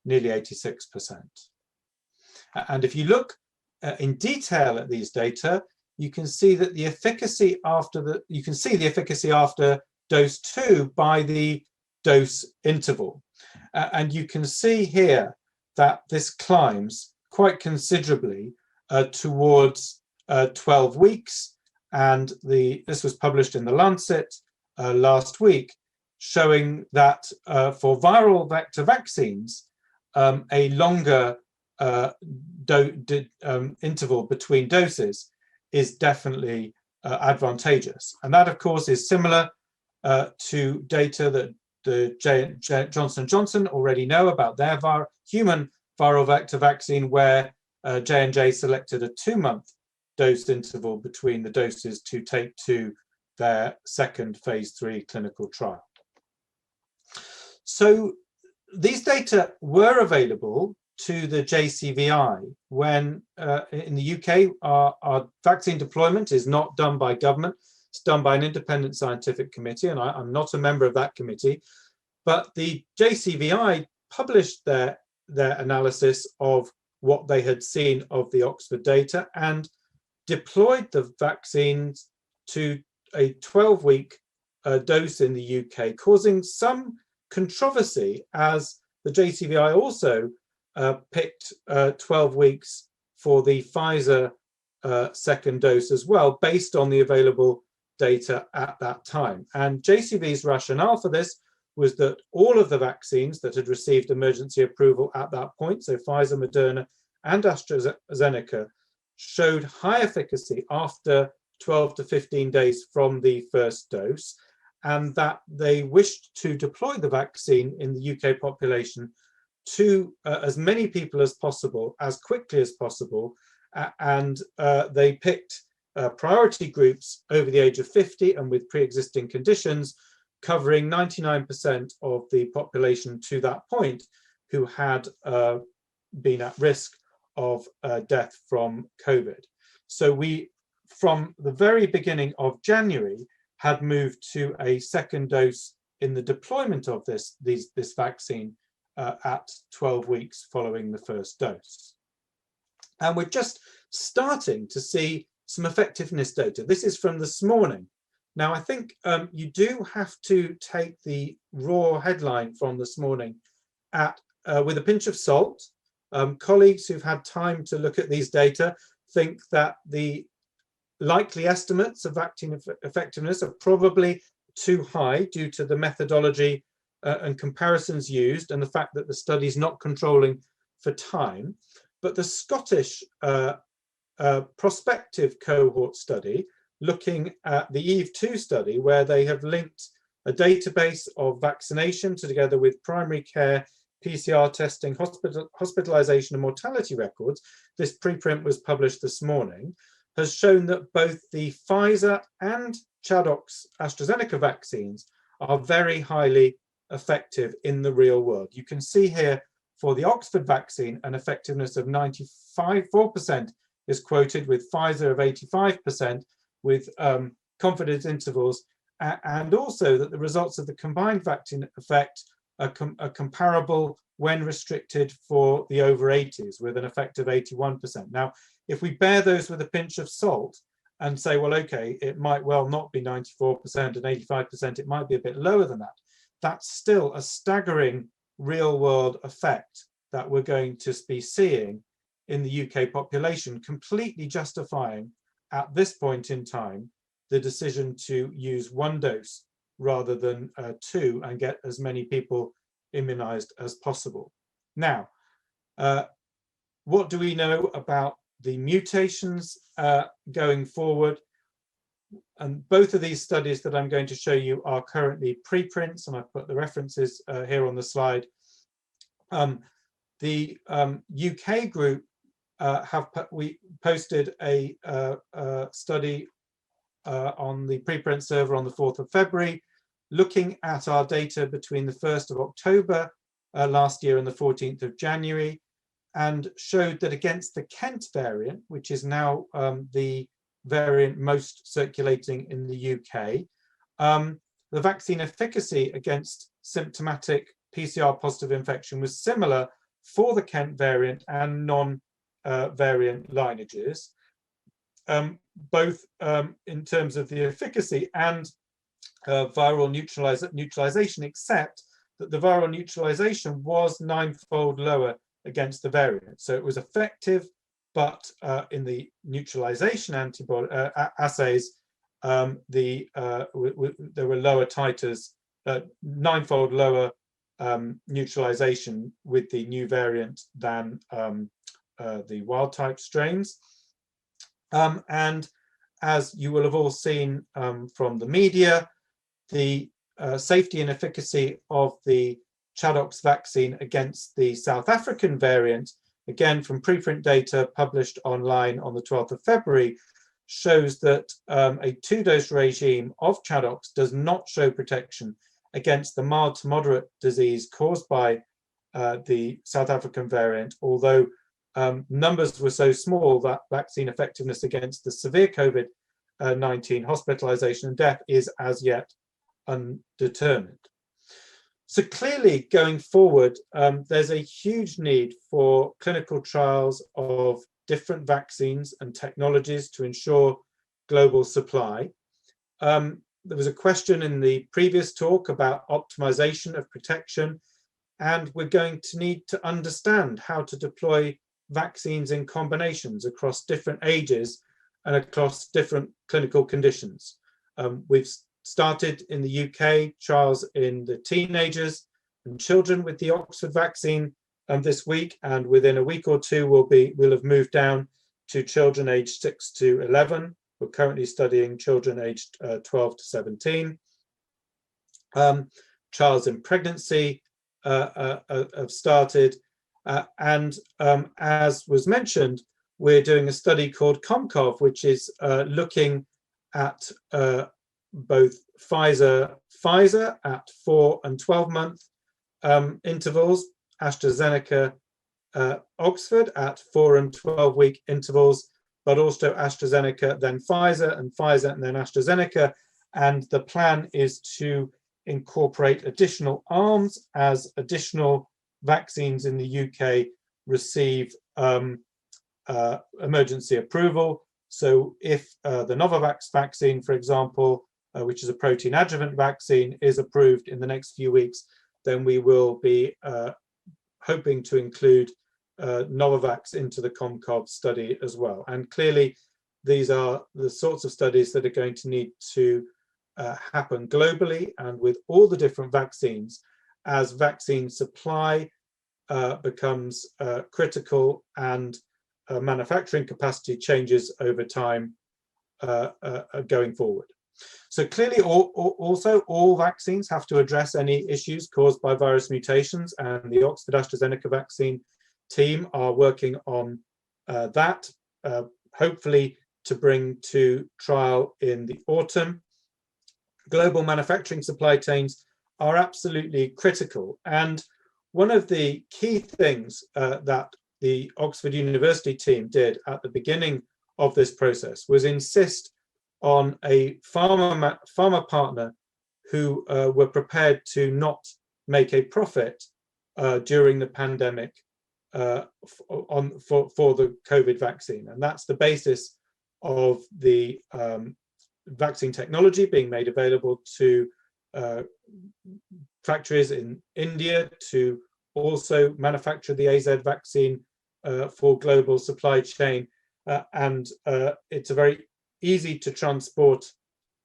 nearly 86%. And if you look in detail at these data, you can see that the efficacy after dose 2 by the dose interval. And you can see here that this climbs quite considerably towards 12 weeks And this was published in the Lancet last week, showing that for viral vector vaccines, a longer interval between doses is definitely advantageous. And that, of course, is similar to data that the Johnson & Johnson already know about their human viral vector vaccine, where J&J selected a 2-month dose interval between the doses to take to their second phase 3 clinical trial. So these data were available to the JCVI when in the UK our vaccine deployment is not done by government, it's done by an independent scientific committee, and I'm not a member of that committee, but the JCVI published their analysis of what they had seen of the Oxford data and deployed the vaccines to a 12-week dose in the UK, causing some controversy, as the JCVI also picked 12 weeks for the Pfizer second dose as well, based on the available data at that time. And JCV's rationale for this was that all of the vaccines that had received emergency approval at that point, so Pfizer, Moderna, and AstraZeneca, showed high efficacy after 12 to 15 days from the first dose, and that they wished to deploy the vaccine in the UK population to as many people as possible, as quickly as possible, and they picked priority groups over the age of 50 and with pre-existing conditions, covering 99% of the population to that point who had been at risk of death from COVID. So we, from the very beginning of January, had moved to a second dose in the deployment of this vaccine at 12 weeks following the first dose. And we're just starting to see some effectiveness data. This is from this morning. Now, I think you do have to take the raw headline from this morning with a pinch of salt. Colleagues who've had time to look at these data think that the likely estimates of vaccine effectiveness are probably too high due to the methodology and comparisons used and the fact that the study is not controlling for time. But the Scottish prospective cohort study, looking at the EVE2 study, where they have linked a database of vaccination together with primary care, PCR testing, hospitalization and mortality records, this preprint was published this morning, has shown that both the Pfizer and Chadoc's AstraZeneca vaccines are very highly effective in the real world. You can see here for the Oxford vaccine, an effectiveness of 94% is quoted, with Pfizer of 85%, with confidence intervals, and also that the results of the combined vaccine effect are comparable when restricted for the over 80s, with an effect of 81%. Now, if we bear those with a pinch of salt and say, well, okay, it might well not be 94% and 85%, it might be a bit lower than that, that's still a staggering real world effect that we're going to be seeing in the UK population, completely justifying at this point in time the decision to use one dose rather than two and get as many people immunized as possible. Now, what do we know about the mutations going forward? And both of these studies that I'm going to show you are currently preprints, and I've put the references here on the slide. The UK group we posted a study on the preprint server on the 4th of February, looking at our data between the 1st of October last year and the 14th of January, and showed that against the Kent variant, which is now the variant most circulating in the UK, the vaccine efficacy against symptomatic PCR positive infection was similar for the Kent variant and non-variant lineages, both in terms of the efficacy and viral neutralization, except that the viral neutralization was 9-fold lower against the variant. So it was effective, but in the neutralization antibody assays, there were lower titers, 9-fold lower neutralization with the new variant than the wild type strains. And as you will have all seen from the media, the safety and efficacy of the ChAdOx vaccine against the South African variant, again from preprint data published online on the 12th of February, shows that a 2-dose regime of ChAdOx does not show protection against the mild to moderate disease caused by the South African variant, although numbers were so small that vaccine effectiveness against the severe COVID-19 hospitalization and death is as yet undetermined. So clearly going forward, there's a huge need for clinical trials of different vaccines and technologies to ensure global supply. There was a question in the previous talk about optimization of protection, and we're going to need to understand how to deploy vaccines in combinations across different ages and across different clinical conditions. We've started in the UK trials in the teenagers and children with the Oxford vaccine this week, and within a week or two we'll have moved down to children aged 6 to 11. We're currently studying children aged 12 to 17. Trials in pregnancy have started, and as was mentioned, we're doing a study called COMCOV, which is looking at both Pfizer at 4 and 12 month intervals, AstraZeneca Oxford at 4 and 12 week intervals, but also AstraZeneca, then Pfizer, and Pfizer, and then AstraZeneca. And the plan is to incorporate additional arms as additional vaccines in the UK receive emergency approval. So if the Novavax vaccine, for example, which is a protein adjuvant vaccine, is approved in the next few weeks, then we will be hoping to include Novavax into the COMCOV study as well. And clearly, these are the sorts of studies that are going to need to happen globally and with all the different vaccines as vaccine supply becomes critical and manufacturing capacity changes over time going forward. So clearly, also all vaccines have to address any issues caused by virus mutations, and the Oxford AstraZeneca vaccine team are working on that, hopefully to bring to trial in the autumn. Global manufacturing supply chains are absolutely critical, and one of the key things that the Oxford University team did at the beginning of this process was insist on a pharma partner who were prepared to not make a profit during the pandemic for the COVID vaccine. And that's the basis of the vaccine technology being made available to factories in India to also manufacture the AZ vaccine for global supply chain. And it's a very easy to transport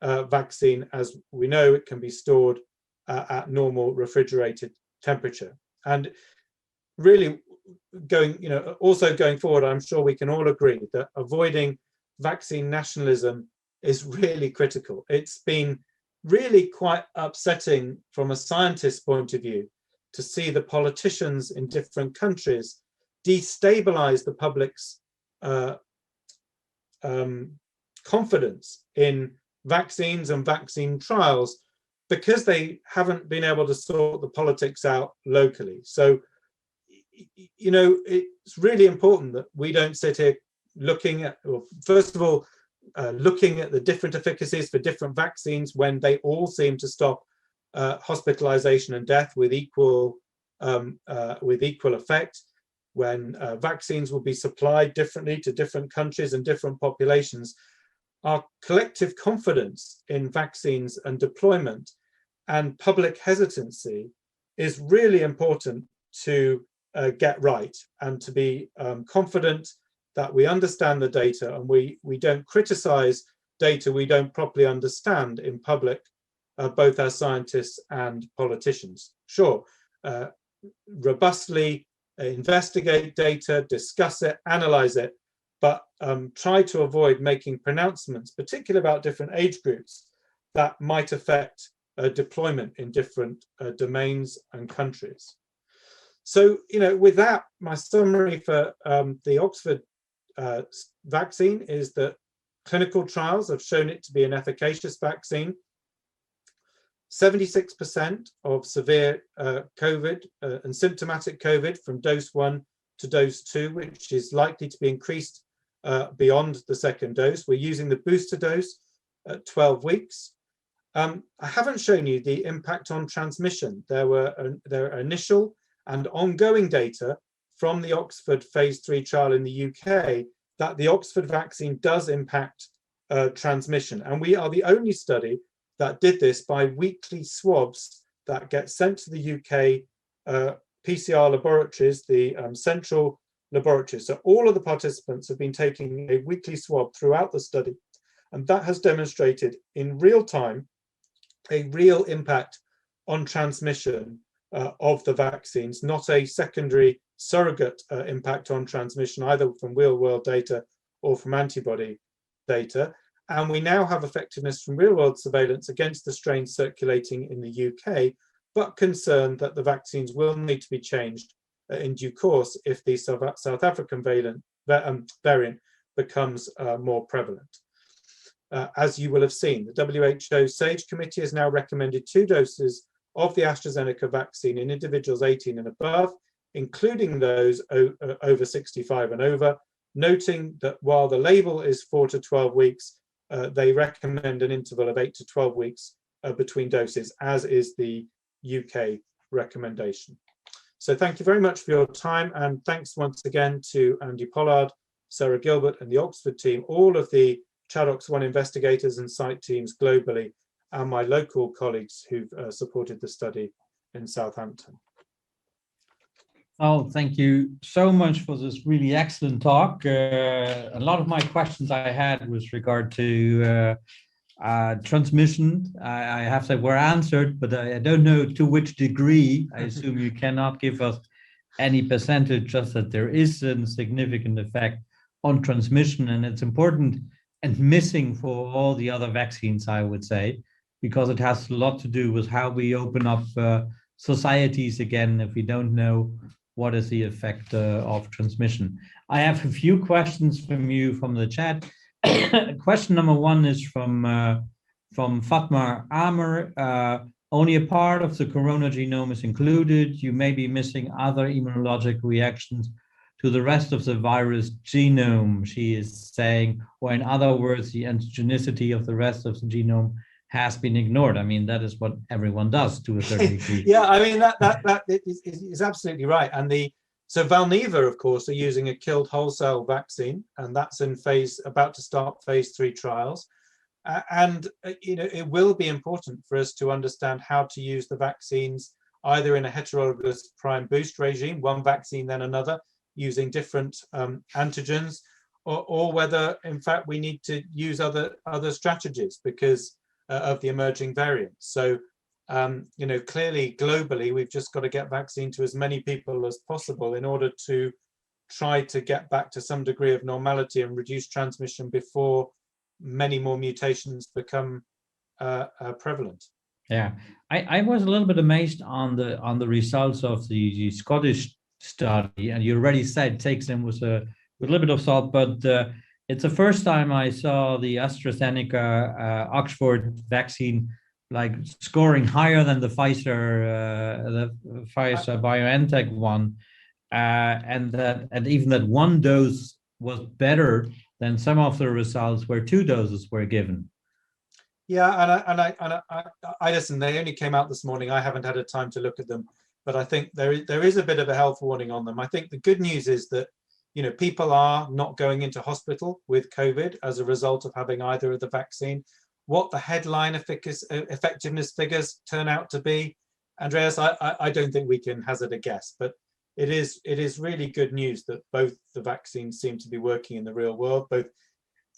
vaccine. As we know, it can be stored at normal refrigerated temperature. And really also going forward, I'm sure we can all agree that avoiding vaccine nationalism is really critical. It's been really quite upsetting from a scientist's point of view to see the politicians in different countries destabilize the public's confidence in vaccines and vaccine trials because they haven't been able to sort the politics out locally. So, it's really important that we don't sit here looking at, well, first of all, looking at the different efficacies for different vaccines when they all seem to stop hospitalization and death with equal effect, when vaccines will be supplied differently to different countries and different populations. Our collective confidence in vaccines and deployment and public hesitancy is really important to get right, and to be confident that we understand the data and we don't criticize data we don't properly understand in public, both as scientists and politicians. Sure, robustly investigate data, discuss it, analyze it, but try to avoid making pronouncements, particularly about different age groups, that might affect deployment in different domains and countries. So, with that, my summary for the Oxford vaccine is that clinical trials have shown it to be an efficacious vaccine. 76% of severe COVID and symptomatic COVID from dose 1 to dose 2, which is likely to be increased beyond the second dose. We're using the booster dose at 12 weeks. I haven't shown you the impact on transmission. There are initial and ongoing data from the Oxford phase 3 trial in the UK that the Oxford vaccine does impact transmission. And we are the only study that did this by weekly swabs that get sent to the UK PCR laboratories, the central laboratories. So all of the participants have been taking a weekly swab throughout the study. And that has demonstrated in real time a real impact on transmission of the vaccines, not a secondary surrogate impact on transmission, either from real-world data or from antibody data. And we now have effectiveness from real-world surveillance against the strains circulating in the UK, but concerned that the vaccines will need to be changed in due course if the South African variant becomes more prevalent. As you will have seen, the WHO SAGE committee has now recommended 2 doses of the AstraZeneca vaccine in individuals 18 and above, including those over 65 and over, noting that while the label is 4 to 12 weeks, they recommend an interval of 8 to 12 weeks between doses, as is the UK recommendation. So thank you very much for your time, and thanks once again to Andy Pollard, Sarah Gilbert and the Oxford team, all of the ChAdOx1 investigators and site teams globally, and my local colleagues who've supported the study in Southampton. Oh, thank you so much for this really excellent talk. A lot of my questions I had with regard to transmission, I have to say were answered, but I don't know to which degree. I assume you cannot give us any percentage, just that there is a significant effect on transmission, and it's important and missing for all the other vaccines, I would say, because it has a lot to do with how we open up societies again if we don't know what is the effect of transmission. I have a few questions from you from the chat. Question number 1 is from Fatma Amer. Only a part of the corona genome is included. You may be missing other immunologic reactions to the rest of the virus genome, she is saying, or in other words, the antigenicity of the rest of the genome has been ignored. I mean, that is what everyone does to a certain degree. Yeah, I mean, that is absolutely right. And so Valneva, of course, are using a killed whole cell vaccine, and that's about to start phase 3 trials. And it will be important for us to understand how to use the vaccines either in a heterologous prime boost regime, one vaccine then another, using different antigens, or whether, in fact, we need to use other strategies because of the emerging variants. So, clearly, globally, we've just got to get vaccine to as many people as possible in order to try to get back to some degree of normality and reduce transmission before many more mutations become prevalent. Yeah, I was a little bit amazed on the results of the Scottish study, and you already said takes them with a little bit of salt, but it's the first time I saw the AstraZeneca Oxford vaccine like scoring higher than the Pfizer BioNTech one, and even that one dose was better than some of the results where 2 doses were given. Yeah, and I listen. They only came out this morning. I haven't had a time to look at them, but I think there is a bit of a health warning on them. I think the good news is that people are not going into hospital with COVID as a result of having either of the vaccine. What the headline effectiveness figures turn out to be, Andreas, I don't think we can hazard a guess, but it is really good news that both the vaccines seem to be working in the real world, both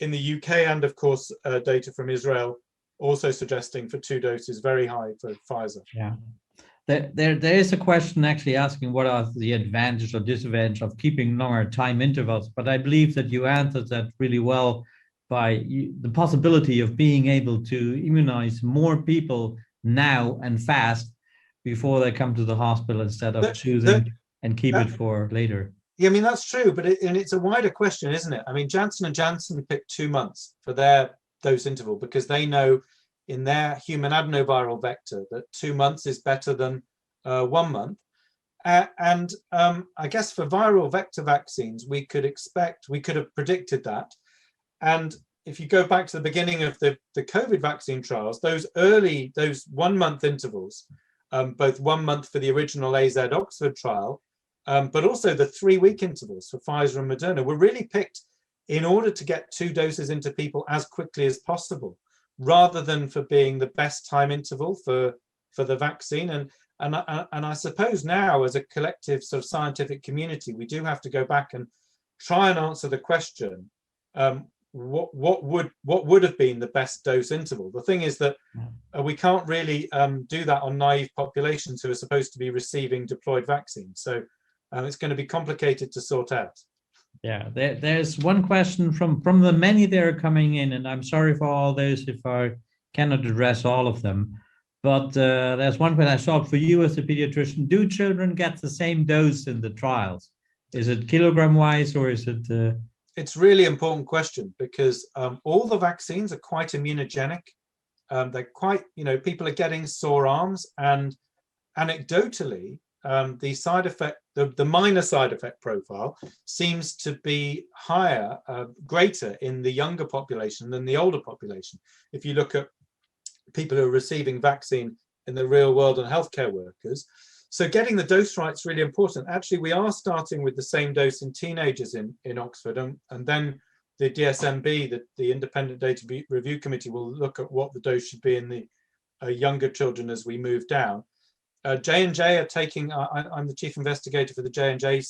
in the UK, and of course, data from Israel also suggesting for 2 doses very high for Pfizer. Yeah. There is a question actually asking what are the advantages or disadvantages of keeping longer time intervals, but I believe that you answered that really well by the possibility of being able to immunize more people now and fast before they come to the hospital instead of choosing and keep it for later. Yeah, I mean, that's true, but it's a wider question, isn't it? I mean, Janssen & Janssen picked 2 months for their dose interval because they know in their human adenoviral vector that 2 months is better than 1 month. And I guess for viral vector vaccines, we could have predicted that. And if you go back to the beginning of the COVID vaccine trials, those 1 month intervals, both 1 month for the original AZ Oxford trial, but also the 3-week intervals for Pfizer and Moderna were really picked in order to get 2 doses into people as quickly as possible, rather than for being the best time interval for the vaccine. And I suppose now, as a collective sort of scientific community, we do have to go back and try and answer the question, what would have been the best dose interval? The thing is that we can't really do that on naive populations who are supposed to be receiving deployed vaccines. So it's going to be complicated to sort out. Yeah, there's one question from the many that are coming in, and I'm sorry for all those if I cannot address all of them. But there's one question I saw for you as a pediatrician. Do children get the same dose in the trials? Is it kilogram wise or is it? It's really important question because all the vaccines are quite immunogenic. They're quite, people are getting sore arms, and anecdotally, the side effect, the minor side effect profile seems to be higher, greater in the younger population than the older population. If you look at people who are receiving vaccine in the real world and healthcare workers. So getting the dose right is really important. Actually, we are starting with the same dose in teenagers in Oxford, and then the DSMB, the Independent Data Review Committee, will look at what the dose should be in the younger children as we move down. J&J are taking, I'm the chief investigator for the J&J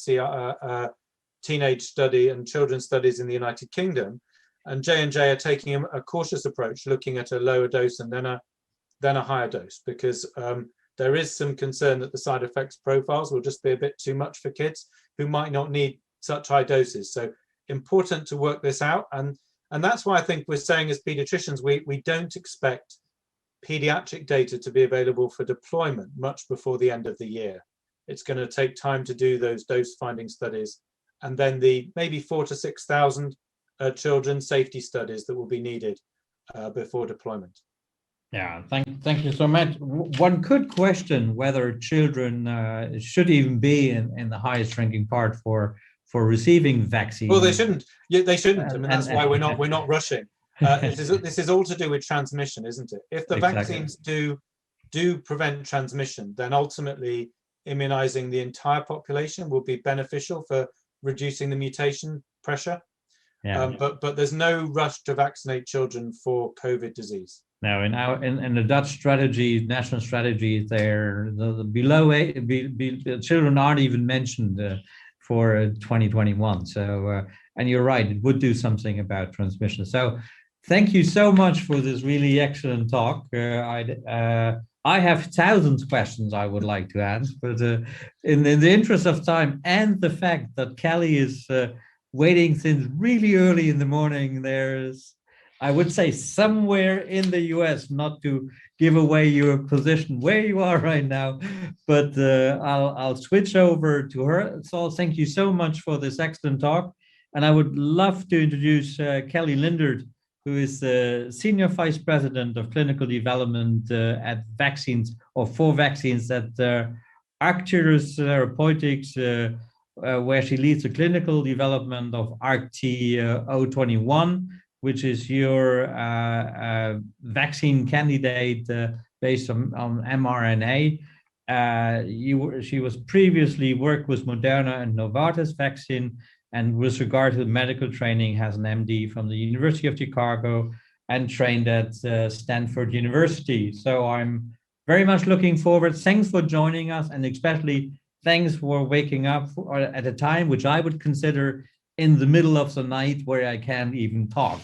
teenage study and children's studies in the United Kingdom. And J&J are taking a cautious approach, looking at a lower dose and then a higher dose, because there is some concern that the side effects profiles will just be a bit too much for kids who might not need such high doses. So important to work this out. And that's why I think we're saying as pediatricians, we don't expect pediatric data to be available for deployment much before the end of the year. It's going to take time to do those dose finding studies, and then the maybe 4,000 to 6,000 children safety studies that will be needed before deployment. Yeah, thank you so much. One could question whether children should even be in the highest ranking part for receiving vaccines. Well, they shouldn't. Yeah, they shouldn't. I mean, that's why we're not rushing. This is all to do with transmission, isn't it? If the vaccines do prevent transmission, then ultimately immunizing the entire population will be beneficial for reducing the mutation pressure. Yeah. But there's no rush to vaccinate children for COVID disease. Now, in the Dutch strategy, national strategy, there the below the children aren't even mentioned for 2021. So, and you're right, it would do something about transmission. So, thank you so much for this really excellent talk. I have thousands of questions I would like to ask, but in the interest of time and the fact that Kelly is waiting since really early in the morning, there's, I would say, somewhere in the US, not to give away your position where you are right now, but I'll switch over to her. Saul, thank you so much for this excellent talk. And I would love to introduce Kelly Lindert, who is the Senior Vice President of Clinical Development at vaccines, or for vaccines at Arcturus Therapeutics, where she leads the clinical development of ARCT-021, which is your vaccine candidate based on mRNA. She was previously worked with Moderna and Novartis vaccine, and with regard to medical training, has an MD from the University of Chicago and trained at Stanford University. So I'm very much looking forward. Thanks for joining us, and especially thanks for waking up at a time which I would consider in the middle of the night where I can't even talk.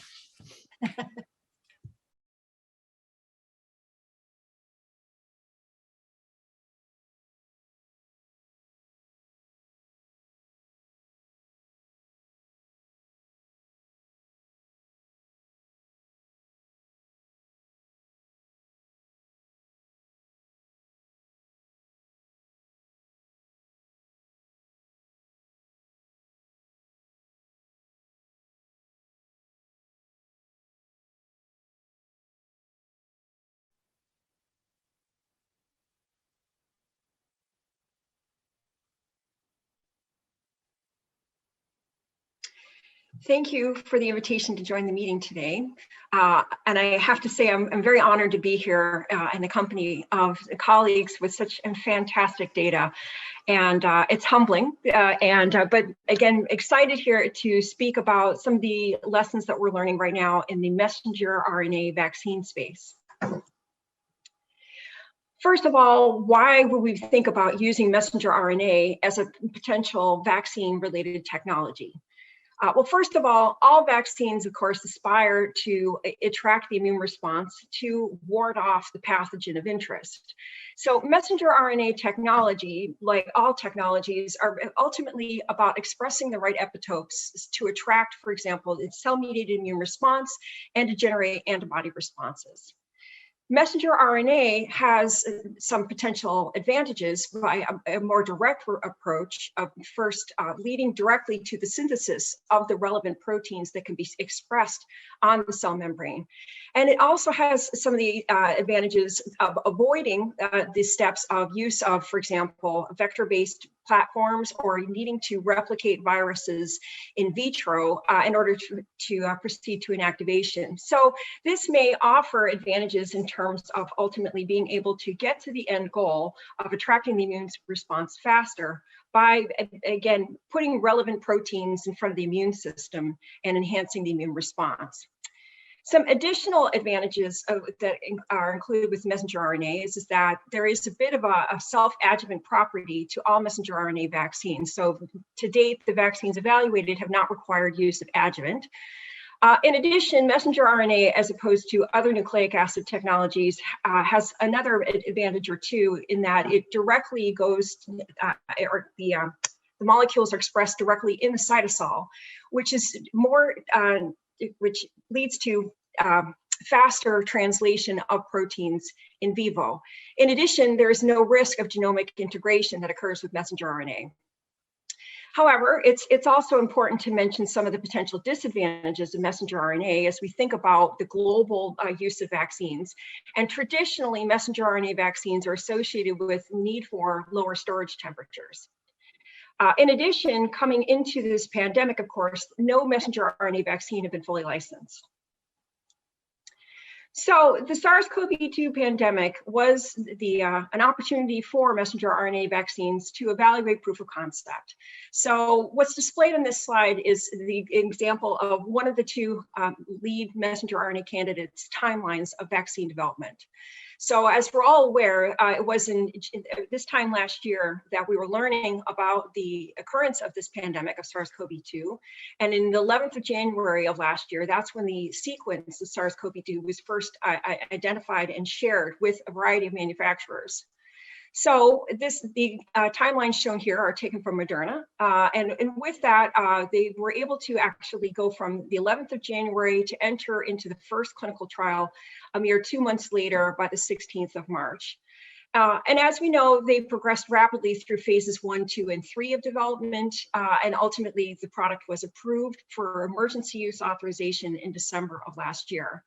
Thank you for the invitation to join the meeting today. And I have to say, I'm very honored to be here in the company of colleagues with such fantastic data. And it's humbling, but again, excited here to speak about some of the lessons that we're learning right now in the messenger RNA vaccine space. First of all, why would we think about using messenger RNA as a potential vaccine-related technology? Well, first of all vaccines, of course, aspire to attract the immune response to ward off the pathogen of interest. So messenger RNA technology, like all technologies, are ultimately about expressing the right epitopes to attract, for example, the cell-mediated immune response and to generate antibody responses. Messenger RNA has some potential advantages by a more direct approach of first leading directly to the synthesis of the relevant proteins that can be expressed on the cell membrane. And it also has some of the advantages of avoiding the steps of use of, for example, vector-based platforms or needing to replicate viruses in vitro in order to proceed to inactivation. So this may offer advantages in terms of ultimately being able to get to the end goal of attracting the immune response faster by, again, putting relevant proteins in front of the immune system and enhancing the immune response. Some additional advantages that are included with messenger RNA is that there is a bit of a self-adjuvant property to all messenger RNA vaccines. So to date, the vaccines evaluated have not required use of adjuvant. In addition, messenger RNA, as opposed to other nucleic acid technologies, has another advantage or two in that it directly goes, the molecules are expressed directly in the cytosol, which is more, which leads to faster translation of proteins in vivo. In addition, there is no risk of genomic integration that occurs with messenger RNA. However, it's also important to mention some of the potential disadvantages of messenger RNA as we think about the global use of vaccines. And traditionally, messenger RNA vaccines are associated with need for lower storage temperatures. In addition, coming into this pandemic, of course, no messenger RNA vaccine had been fully licensed. So the SARS-CoV-2 pandemic was an opportunity for messenger RNA vaccines to evaluate proof of concept. So what's displayed on this slide is the example of one of the two lead messenger RNA candidates' timelines of vaccine development. So as we're all aware, it was in this time last year that we were learning about the occurrence of this pandemic of SARS-CoV-2. And in the 11th of January of last year, that's when the sequence of SARS-CoV-2 was first identified and shared with a variety of manufacturers. So the timelines shown here are taken from Moderna. And with that, they were able to actually go from the 11th of January to enter into the first clinical trial a mere 2 months later by the 16th of March. And as we know, they progressed rapidly through phases 1, 2, and 3 of development. And ultimately, the product was approved for emergency use authorization in December of last year.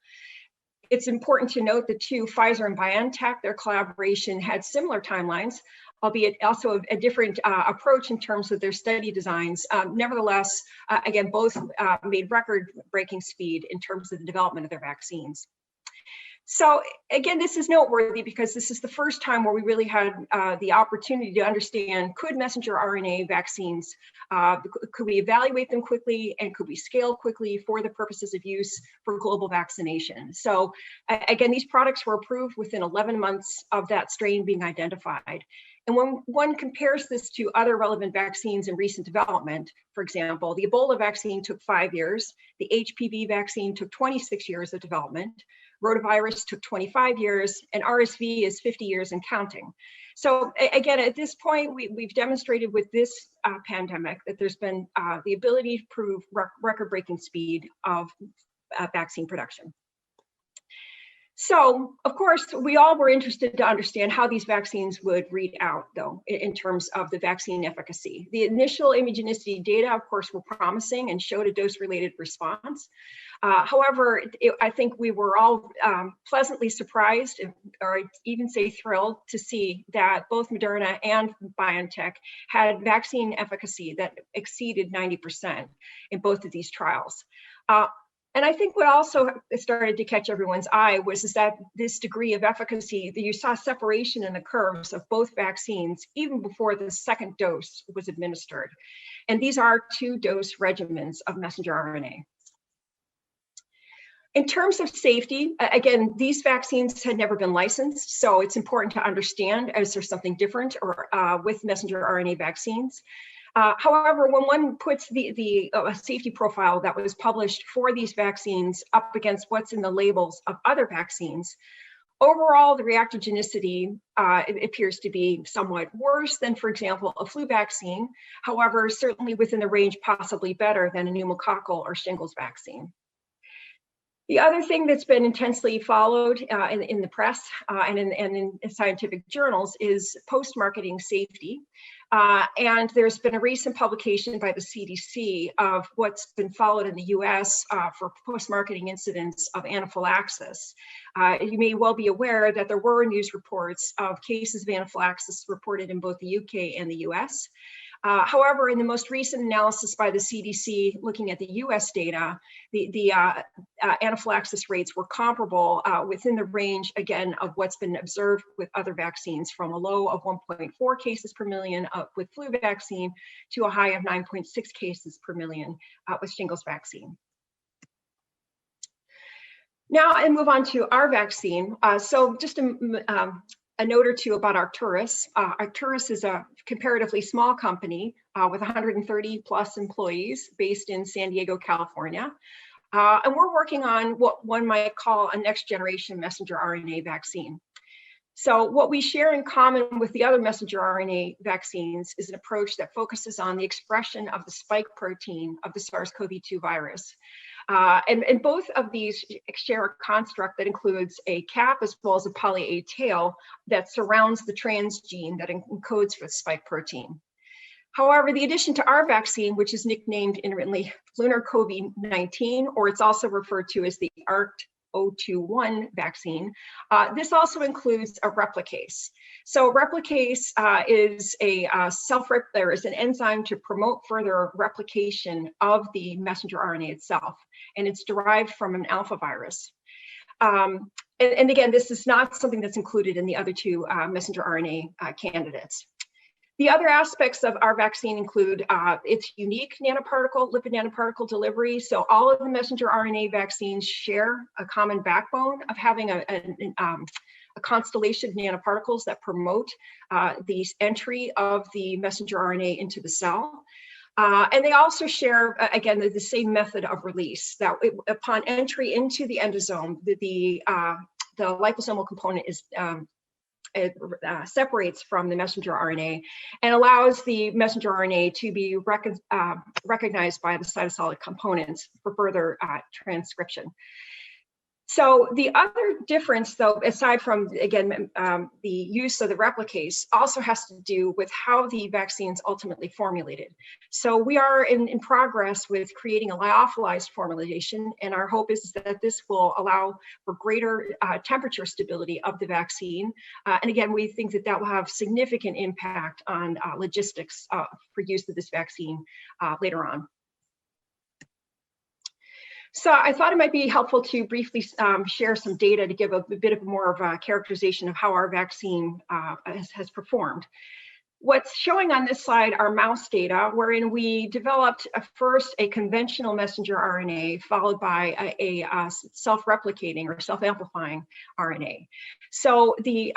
It's important to note that too, Pfizer and BioNTech, their collaboration had similar timelines, albeit also a different approach in terms of their study designs. Nevertheless, again, both made record-breaking speed in terms of the development of their vaccines. So again, this is noteworthy because this is the first time where we really had the opportunity to understand, could messenger RNA vaccines, could we evaluate them quickly, and could we scale quickly for the purposes of use for global vaccination? So again, these products were approved within 11 months of that strain being identified. And when one compares this to other relevant vaccines in recent development, for example, the Ebola vaccine took 5 years, the HPV vaccine took 26 years of development, rotavirus took 25 years, and RSV is 50 years and counting. So again, at this point, we've demonstrated with this pandemic that there's been the ability to prove record-breaking speed of vaccine production. So, of course, we all were interested to understand how these vaccines would read out, though, in terms of the vaccine efficacy. The initial immunogenicity data, of course, were promising and showed a dose-related response. However, I think we were all pleasantly surprised, or I'd even say thrilled, to see that both Moderna and BioNTech had vaccine efficacy that exceeded 90% in both of these trials. And I think what also started to catch everyone's eye was that this degree of efficacy, that you saw separation in the curves of both vaccines even before the second dose was administered. And these are 2-dose regimens of messenger RNA. In terms of safety, again, these vaccines had never been licensed, so it's important to understand, is there something different or with messenger RNA vaccines? However, when one puts the safety profile that was published for these vaccines up against what's in the labels of other vaccines, overall, the reactogenicity appears to be somewhat worse than, for example, a flu vaccine. However, certainly within the range possibly better than a pneumococcal or shingles vaccine. The other thing that's been intensely followed in the press and in scientific journals is post-marketing safety. And there's been a recent publication by the CDC of what's been followed in the US for post-marketing incidents of anaphylaxis. You may well be aware that there were news reports of cases of anaphylaxis reported in both the UK and the US. However, in the most recent analysis by the CDC looking at the US data, the anaphylaxis rates were comparable within the range, again, of what's been observed with other vaccines, from a low of 1.4 cases per million with flu vaccine to a high of 9.6 cases per million with shingles vaccine. Now I move on to our vaccine. So just a note or two about Arcturus. Arcturus is a comparatively small company with 130 plus employees based in San Diego, California. And we're working on what one might call a next generation messenger RNA vaccine. So what we share in common with the other messenger RNA vaccines is an approach that focuses on the expression of the spike protein of the SARS-CoV-2 virus. And both of these share a construct that includes a cap as well as a poly-A tail that surrounds the transgene that encodes for the spike protein. However, the addition to our vaccine, which is nicknamed intermittently Lunar COVID-19, or it's also referred to as the ARCT-021 vaccine, this also includes a replicase. So replicase is there is an enzyme to promote further replication of the messenger RNA itself, and it's derived from an alpha virus. And again, this is not something that's included in the other two messenger RNA candidates. The other aspects of our vaccine include its unique lipid nanoparticle delivery. So all of the messenger RNA vaccines share a common backbone of having a constellation of nanoparticles that promote the entry of the messenger RNA into the cell. And they also share, again, the same method of release, that upon entry into the endosome, the liposomal component is separates from the messenger RNA and allows the messenger RNA to be recognized by the cytosolic components for further transcription. So the other difference, though, aside from, again, the use of the replicase, also has to do with how the vaccine's ultimately formulated. So we are in progress with creating a lyophilized formulation, and our hope is that this will allow for greater temperature stability of the vaccine. And again, we think that will have significant impact on logistics for use of this vaccine later on. So I thought it might be helpful to briefly share some data to give a bit of more of a characterization of how our vaccine has performed. What's showing on this slide are mouse data, wherein we developed first a conventional messenger RNA, followed by a self-replicating or self-amplifying RNA. So the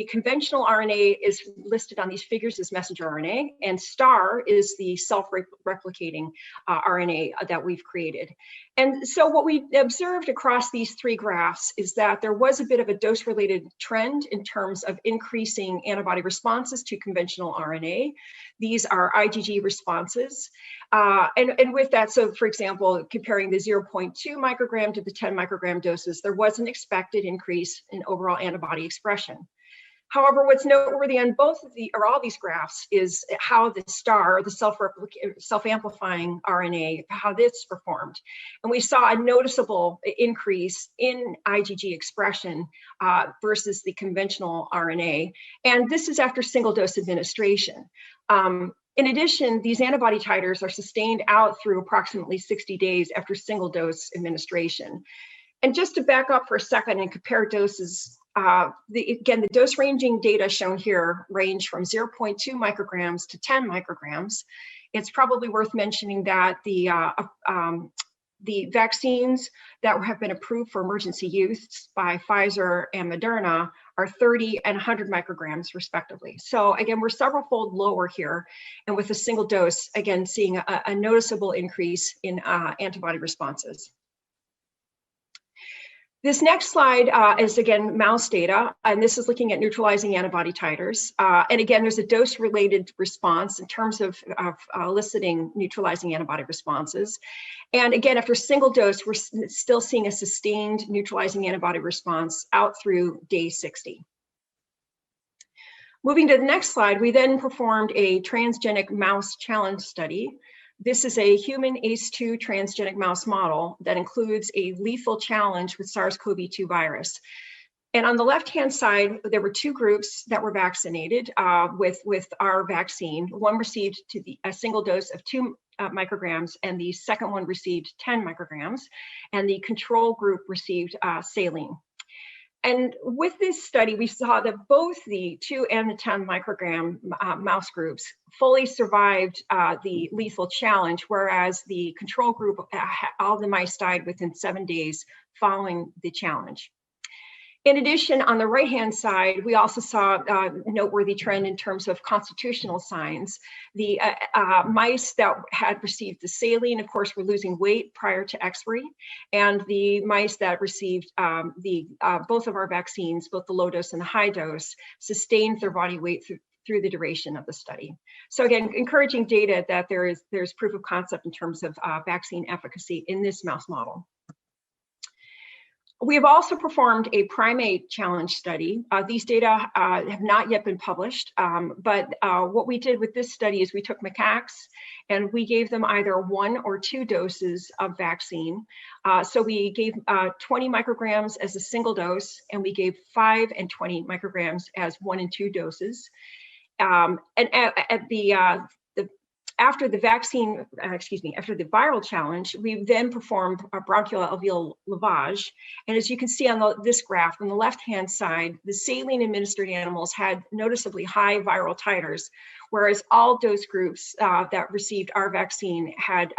conventional RNA is listed on these figures as messenger RNA, and star is the self-replicating RNA that we've created. And so what we observed across these three graphs is that there was a bit of a dose-related trend in terms of increasing antibody responses to conventional RNA. These are IgG responses. And with that, so for example, comparing the 0.2 microgram to the 10 microgram doses, there was an expected increase in overall antibody expression. However, what's noteworthy on both of all these graphs is how the star, the self-amplifying RNA, how this performed. And we saw a noticeable increase in IgG expression versus the conventional RNA. And this is after single dose administration. In addition, these antibody titers are sustained out through approximately 60 days after single dose administration. And just to back up for a second and compare doses, again, the dose ranging data shown here range from 0.2 micrograms to 10 micrograms. It's probably worth mentioning that the vaccines that have been approved for emergency use by Pfizer and Moderna are 30 and 100 micrograms respectively. So again, we're several fold lower here. And with a single dose, again, seeing a noticeable increase in antibody responses. This next slide is again mouse data, and this is looking at neutralizing antibody titers. And again, there's a dose-related response in terms of eliciting neutralizing antibody responses. And again, after single dose, we're still seeing a sustained neutralizing antibody response out through day 60. Moving to the next slide, we then performed a transgenic mouse challenge study. This is a human ACE2 transgenic mouse model that includes a lethal challenge with SARS-CoV-2 virus. And on the left-hand side, there were two groups that were vaccinated with our vaccine. One received a single dose of 2 micrograms, and the second one received 10 micrograms, and the control group received saline. And with this study, we saw that both the 2 and the 10 microgram mouse groups fully survived the lethal challenge, whereas the control group, all the mice died within 7 days following the challenge. In addition, on the right-hand side, we also saw a noteworthy trend in terms of constitutional signs. The mice that had received the saline, of course, were losing weight prior to expiry, and the mice that received both of our vaccines, both the low dose and the high dose, sustained their body weight through the duration of the study. So again, encouraging data that there's proof of concept in terms of vaccine efficacy in this mouse model. We have also performed a primate challenge study. These data have not yet been published, but what we did with this study is we took macaques and we gave them either 1 or 2 doses of vaccine. So we gave 20 micrograms as a single dose, and we gave 5 and 20 micrograms as 1 and 2 doses. And after the vaccine, after the viral challenge, we then performed a bronchial alveolar lavage. And as you can see on this graph, on the left-hand side, the saline administered animals had noticeably high viral titers, whereas all dose groups that received our vaccine had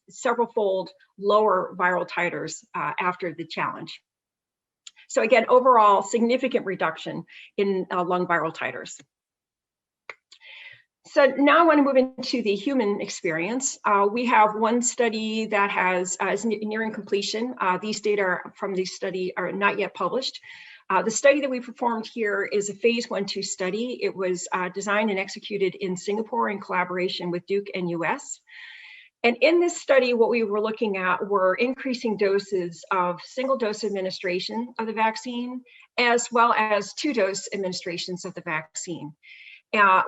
several-fold lower viral titers after the challenge. So again, overall, significant reduction in lung viral titers. So now I want to move into the human experience. We have one study that is nearing completion. These data from the study are not yet published. The study that we performed here is a phase 1/2 study. It was designed and executed in Singapore in collaboration with Duke and US. And in this study, what we were looking at were increasing doses of single dose administration of the vaccine, as well as 2-dose administrations of the vaccine.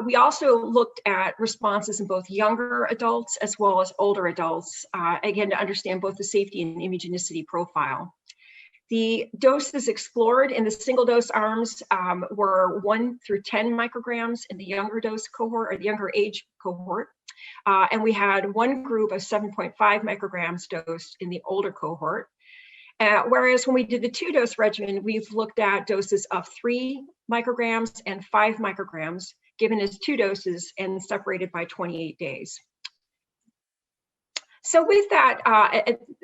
We also looked at responses in both younger adults as well as older adults, again, to understand both the safety and immunogenicity profile. The doses explored in the single dose arms were 1 through 10 micrograms in the younger dose cohort or the younger age cohort. And we had one group of 7.5 micrograms dosed in the older cohort. Whereas when we did the 2-dose regimen, we've looked at doses of 3 micrograms and 5 micrograms given as 2 doses and separated by 28 days. So with that,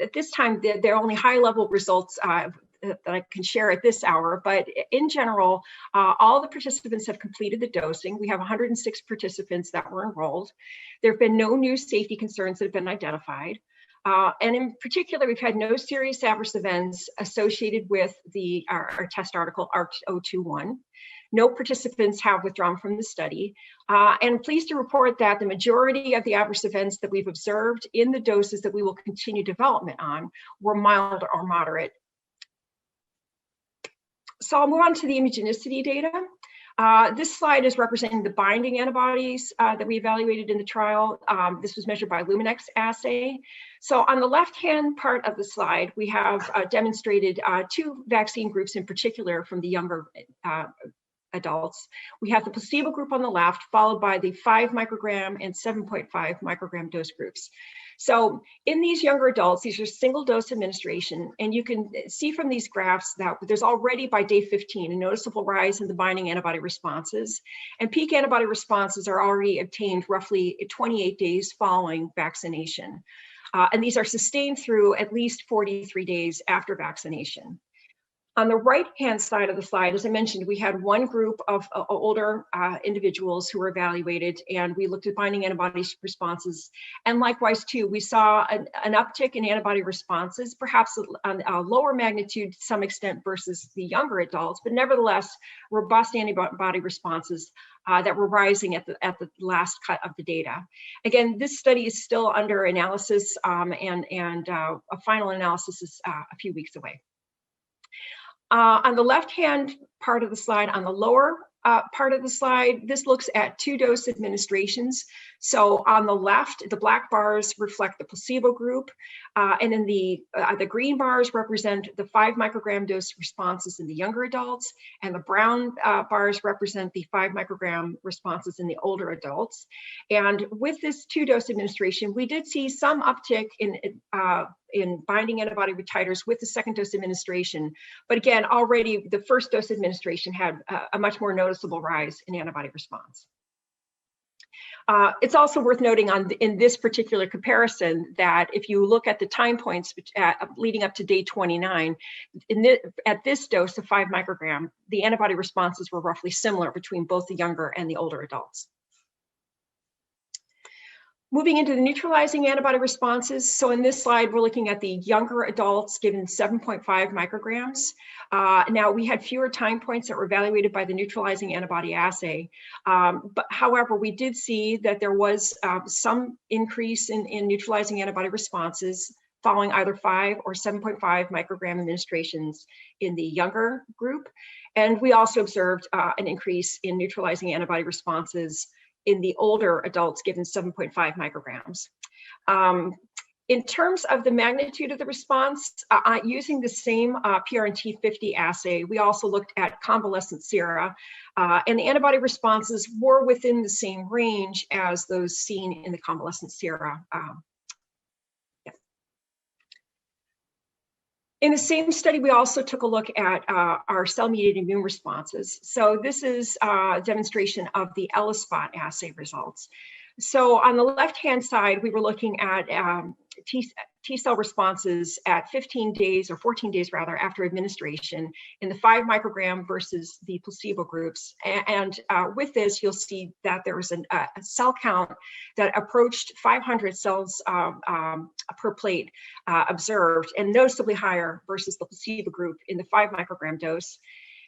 at this time, there are only high-level results that I can share at this hour, but in general, all the participants have completed the dosing. We have 106 participants that were enrolled. There have been no new safety concerns that have been identified. And in particular, we've had no serious adverse events associated with our test article, ARC-021. No participants have withdrawn from the study. And I'm pleased to report that the majority of the adverse events that we've observed in the doses that we will continue development on were mild or moderate. So I'll move on to the immunogenicity data. This slide is representing the binding antibodies that we evaluated in the trial. This was measured by Luminex assay. So on the left-hand part of the slide, we have demonstrated 2 vaccine groups in particular from the younger adults. We have the placebo group on the left, followed by the 5 microgram and 7.5 microgram dose groups. So in these younger adults, these are single dose administration, and you can see from these graphs that there's already by day 15 a noticeable rise in the binding antibody responses, and peak antibody responses are already obtained roughly 28 days following vaccination. And these are sustained through at least 43 days after vaccination. On the right-hand side of the slide, as I mentioned, we had one group of older individuals who were evaluated, and we looked at binding antibody responses. And likewise, too, we saw an uptick in antibody responses, perhaps on a lower magnitude to some extent versus the younger adults, but nevertheless, robust antibody responses that were rising at the last cut of the data. Again, this study is still under analysis, and a final analysis is a few weeks away. On the left-hand part of the slide, on the lower part of the slide, this looks at 2-dose administrations. So on the left, the black bars reflect the placebo group, and then the green bars represent the 5 microgram dose responses in the younger adults, and the brown bars represent the 5 microgram responses in the older adults. And with this 2-dose administration, we did see some uptick in binding antibody titers with the 2nd dose administration. But again, already the 1st dose administration had a much more noticeable rise in antibody response. It's also worth noting in this particular comparison that if you look at the time points leading up to day 29, at this dose of 5 microgram, the antibody responses were roughly similar between both the younger and the older adults. Moving into the neutralizing antibody responses. So in this slide, we're looking at the younger adults given 7.5 micrograms. Now we had fewer time points that were evaluated by the neutralizing antibody assay. But however, we did see that there was some increase in neutralizing antibody responses following either 5 or 7.5 microgram administrations in the younger group. And we also observed an increase in neutralizing antibody responses in the older adults given 7.5 micrograms. In terms of the magnitude of the response, using the same PRNT50 assay, we also looked at convalescent sera, and the antibody responses were within the same range as those seen in the convalescent sera. In the same study, we also took a look at our cell-mediated immune responses. So this is a demonstration of the ELISpot assay results. So on the left-hand side, we were looking at T-cell responses at 15 days or 14 days rather after administration in the 5 microgram versus the placebo groups. And with this, you'll see that there was a cell count that approached 500 cells per plate observed, and noticeably higher versus the placebo group in the 5 microgram dose.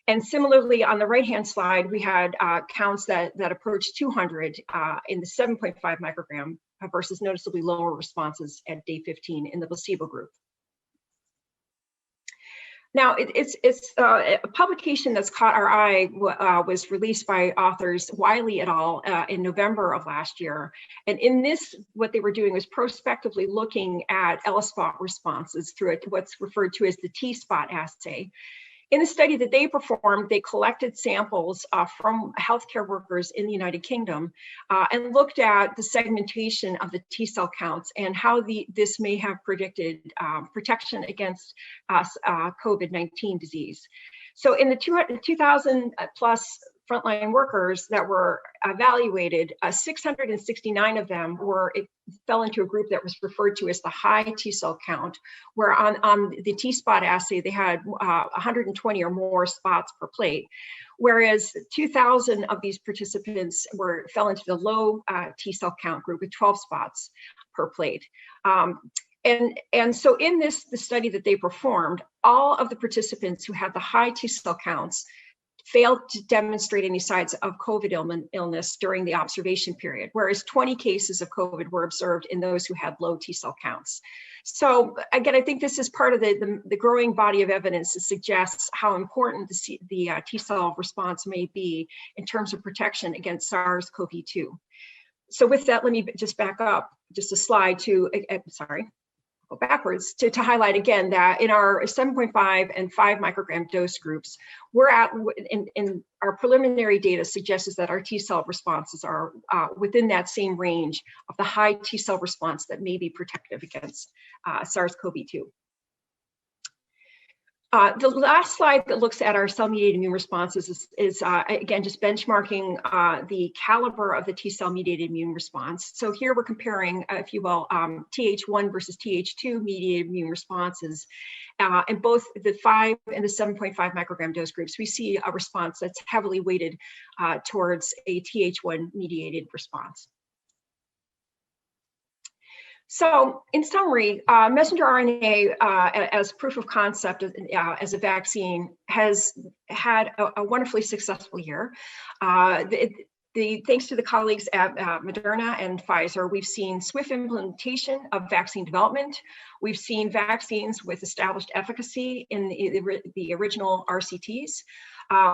And similarly, on the right-hand slide, we had counts that approached 200 in the 7.5 microgram versus noticeably lower responses at day 15 in the placebo group. Now, it's a publication that's caught our eye was released by authors Wiley et al. In November of last year. And in this, what they were doing was prospectively looking at ELISpot responses through what's referred to as the T-spot assay. In the study that they performed, they collected samples from healthcare workers in the United Kingdom and looked at the segmentation of the T cell counts and how this may have predicted protection against COVID-19 disease. So in the 2,000 plus frontline workers that were evaluated, 669 of them fell into a group that was referred to as the high T cell count, where on the T-spot assay, they had 120 or more spots per plate, whereas 2,000 of these participants fell into the low T cell count group with 12 spots per plate. And so in the study that they performed, all of the participants who had the high T cell counts failed to demonstrate any signs of COVID illness during the observation period, whereas 20 cases of COVID were observed in those who had low T cell counts. So again, I think this is part of the growing body of evidence that suggests how important the T cell response may be in terms of protection against SARS-CoV-2. So with that, let me just back up just a slide to, go backwards to highlight again that in our 7.5 and 5 microgram dose groups, we're in our preliminary data suggests that our T cell responses are within that same range of the high T cell response that may be protective against SARS-CoV-2. The last slide that looks at our cell-mediated immune responses is again, just benchmarking the caliber of the T-cell mediated immune response. So here we're comparing, if you will, Th1 versus Th2 mediated immune responses. In both the 5 and the 7.5 microgram dose groups, we see a response that's heavily weighted towards a Th1 mediated response. So in summary, messenger RNA as proof of concept as a vaccine has had a wonderfully successful year. Thanks to the colleagues at Moderna and Pfizer, we've seen swift implementation of vaccine development. We've seen vaccines with established efficacy in the original RCTs.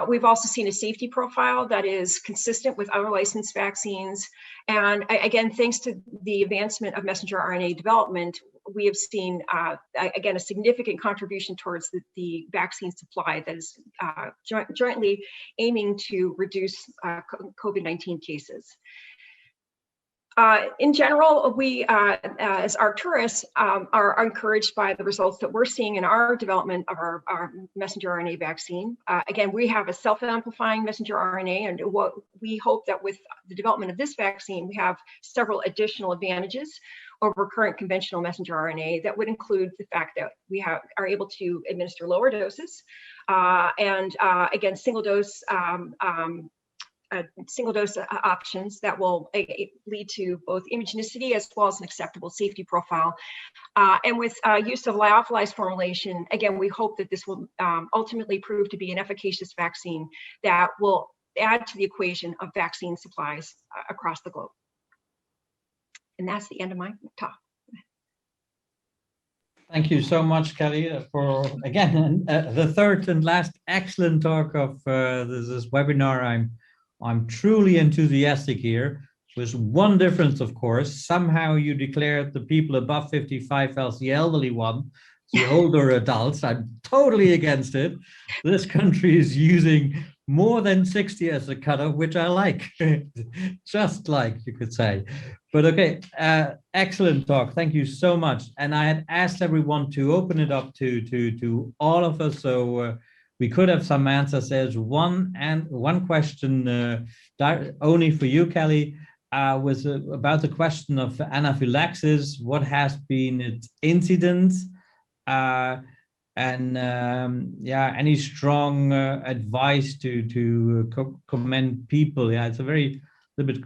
We've also seen a safety profile that is consistent with other licensed vaccines. And again, thanks to the advancement of messenger RNA development, we have seen, again, a significant contribution towards the vaccine supply that is jointly aiming to reduce COVID-19 cases. In general, we, as Arcturus, are encouraged by the results that we're seeing in our development of our messenger RNA vaccine. Again, we have a self-amplifying messenger RNA, and what we hope that with the development of this vaccine, we have several additional advantages over current conventional messenger RNA that would include the fact that we are able to administer lower doses, and again, single dose options that will lead to both immunogenicity as well as an acceptable safety profile. And with use of lyophilized formulation, again, we hope that this will ultimately prove to be an efficacious vaccine that will add to the equation of vaccine supplies across the globe. And that's the end of my talk. Thank you so much, Kelly, for, again, the third and last excellent talk of this webinar. I'm truly enthusiastic here. There's one difference, of course. Somehow you declared the people above 55 as the elderly one, the older adults. I'm totally against it. This country is using more than 60 as a cutoff, which I like, just like you could say. But okay, excellent talk. Thank you so much. And I had asked everyone to open it up to all of us, so we could have some answers. There's one question only for you, Kelly, was about the question of anaphylaxis. What has been its incidence? Any strong advice to commend people? Yeah, it's a little bit